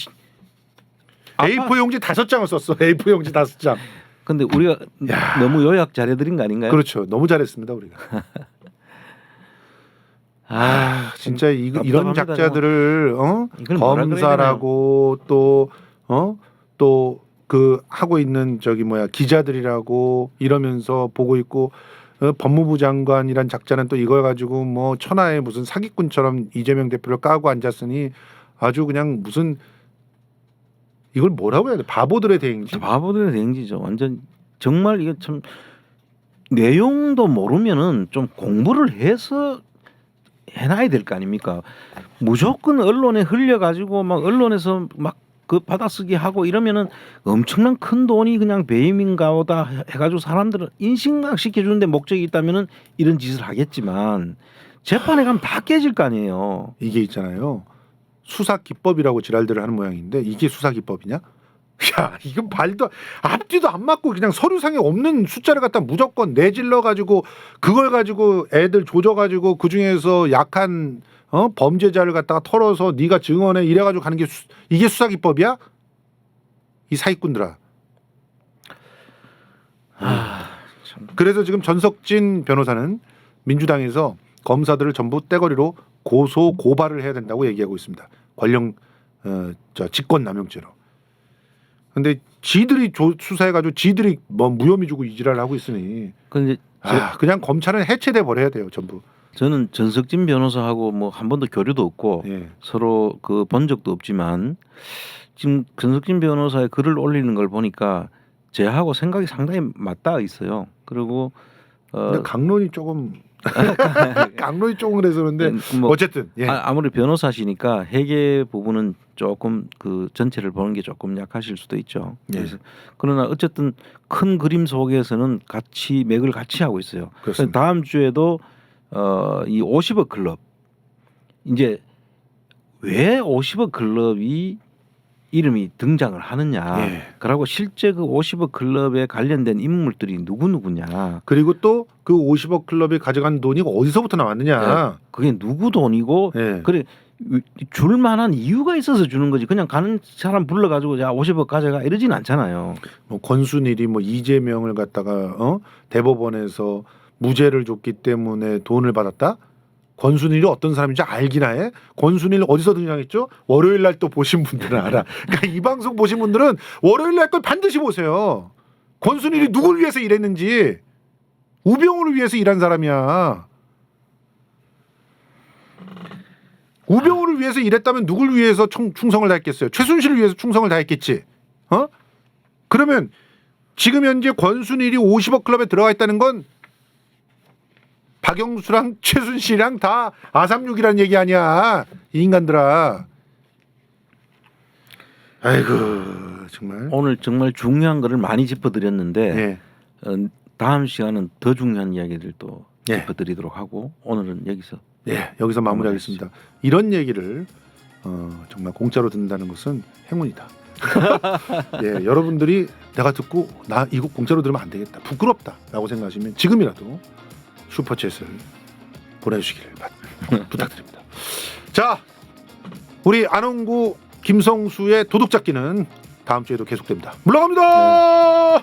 A4 용지 5장을 썼어. A4 용지 5장. 근데 우리가 야. 너무 요약 잘해드린 거 아닌가요? 그렇죠. 너무 잘했습니다 우리가. 진짜 이런 답답합니다, 작자들을 이걸 뭐라 검사라고 또 그 하고 있는 기자들이라고 이러면서 보고 있고 법무부 장관이란 작자는 또 이걸 가지고 뭐 천하의 무슨 사기꾼처럼 이재명 대표를 까고 앉았으니 아주 그냥 무슨 이걸 뭐라고 해야 돼? 바보들의 대행지? 바보들의 대행지죠. 완전 정말 이거 참 내용도 모르면은 좀 공부를 해서 해놔야 될 거 아닙니까? 무조건 언론에 흘려가지고 막 언론에서 막 그 받아쓰기 하고 이러면은 엄청난 큰 돈이 그냥 배임인가보다 해가지고 사람들을 인식막 시켜주는데 목적이 있다면은 이런 짓을 하겠지만 재판에 가면 다 깨질 거 아니에요. 이게 있잖아요. 수사 기법이라고 지랄들을 하는 모양인데 이게 수사 기법이냐? 야, 이건 말도 앞뒤도 안 맞고 그냥 서류상에 없는 숫자를 갖다 무조건 내질러 가지고 그걸 가지고 애들 조져 가지고 그 중에서 약한 범죄자를 갖다가 털어서 네가 증언해 이래 가지고 가는 게 이게 수사 기법이야? 이 사기꾼들아. 참. 그래서 지금 전석진 변호사는 민주당에서 검사들을 전부 떼거리로 고소 고발을 해야 된다고 얘기하고 있습니다. 권력 직권남용죄로. 근데 지들이 수사해가지고 지들이 뭐 무혐의 주고 이지랄 하고 있으니 근데 그냥 검찰은 해체돼 버려야 돼요 전부. 저는 전석진 변호사하고 뭐 한 번도 교류도 없고 예. 서로 그 본 적도 없지만 지금 전석진 변호사의 글을 올리는 걸 보니까 제하고 생각이 상당히 맞닿아 있어요. 그리고 근데 강론이 조금 강론이 조금 그래서 그런데 뭐 어쨌든 예. 아무리 변호사시니까 회계 부분은 조금 그 전체를 보는 게 조금 약하실 수도 있죠. 그래서 그러나 어쨌든 큰 그림 속에서는 같이 맥을 같이 하고 있어요. 그렇습니다. 다음 주에도 이 50억 클럽 이제 왜 50억 클럽이 이름이 등장을 하느냐. 예. 그리고 실제 그 50억 클럽에 관련된 인물들이 누구냐. 그리고 또 그 50억 클럽이 가져간 돈이 어디서부터 나왔느냐. 그게 누구 돈이고 예. 그래 줄 만한 이유가 있어서 주는 거지. 그냥 가는 사람 불러가지고 야 50억 가져가 이러진 않잖아요. 뭐 권순일이 뭐 이재명을 갖다가 대법원에서 무죄를 줬기 때문에 돈을 받았다. 권순일이 어떤 사람인지 알긴 해. 권순일 어디서 등장했죠? 월요일 날 또 보신 분들은 알아. 그러니까 이 방송 보신 분들은 월요일 날 걸 반드시 보세요. 권순일이 누굴 위해서 일했는지. 우병우를 위해서 일한 사람이야. 우병우를 위해서 일했다면 누굴 위해서 충성을 다했겠어요? 최순실을 위해서 충성을 다했겠지. 그러면 지금 현재 권순일이 50억 클럽에 들어가 있다는 건 박영수랑 최순실이랑 다 아삼육이라는 얘기 아니야. 이 인간들아. 아이고 정말. 오늘 정말 중요한 거를 많이 짚어드렸는데 예. 다음 시간은 더 중요한 이야기를 또 예. 짚어드리도록 하고 오늘은 여기서 여기서 마무리하겠습니다. 이런 얘기를 정말 공짜로 듣는다는 것은 행운이다. 예, 여러분들이 내가 듣고 나 이거 공짜로 들으면 안 되겠다. 부끄럽다라고 생각하시면 지금이라도 슈퍼챗을 보내주시기를 부탁드립니다. 자, 우리 안홍구 김성수의 도둑잡기는 다음 주에도 계속됩니다. 물러갑니다.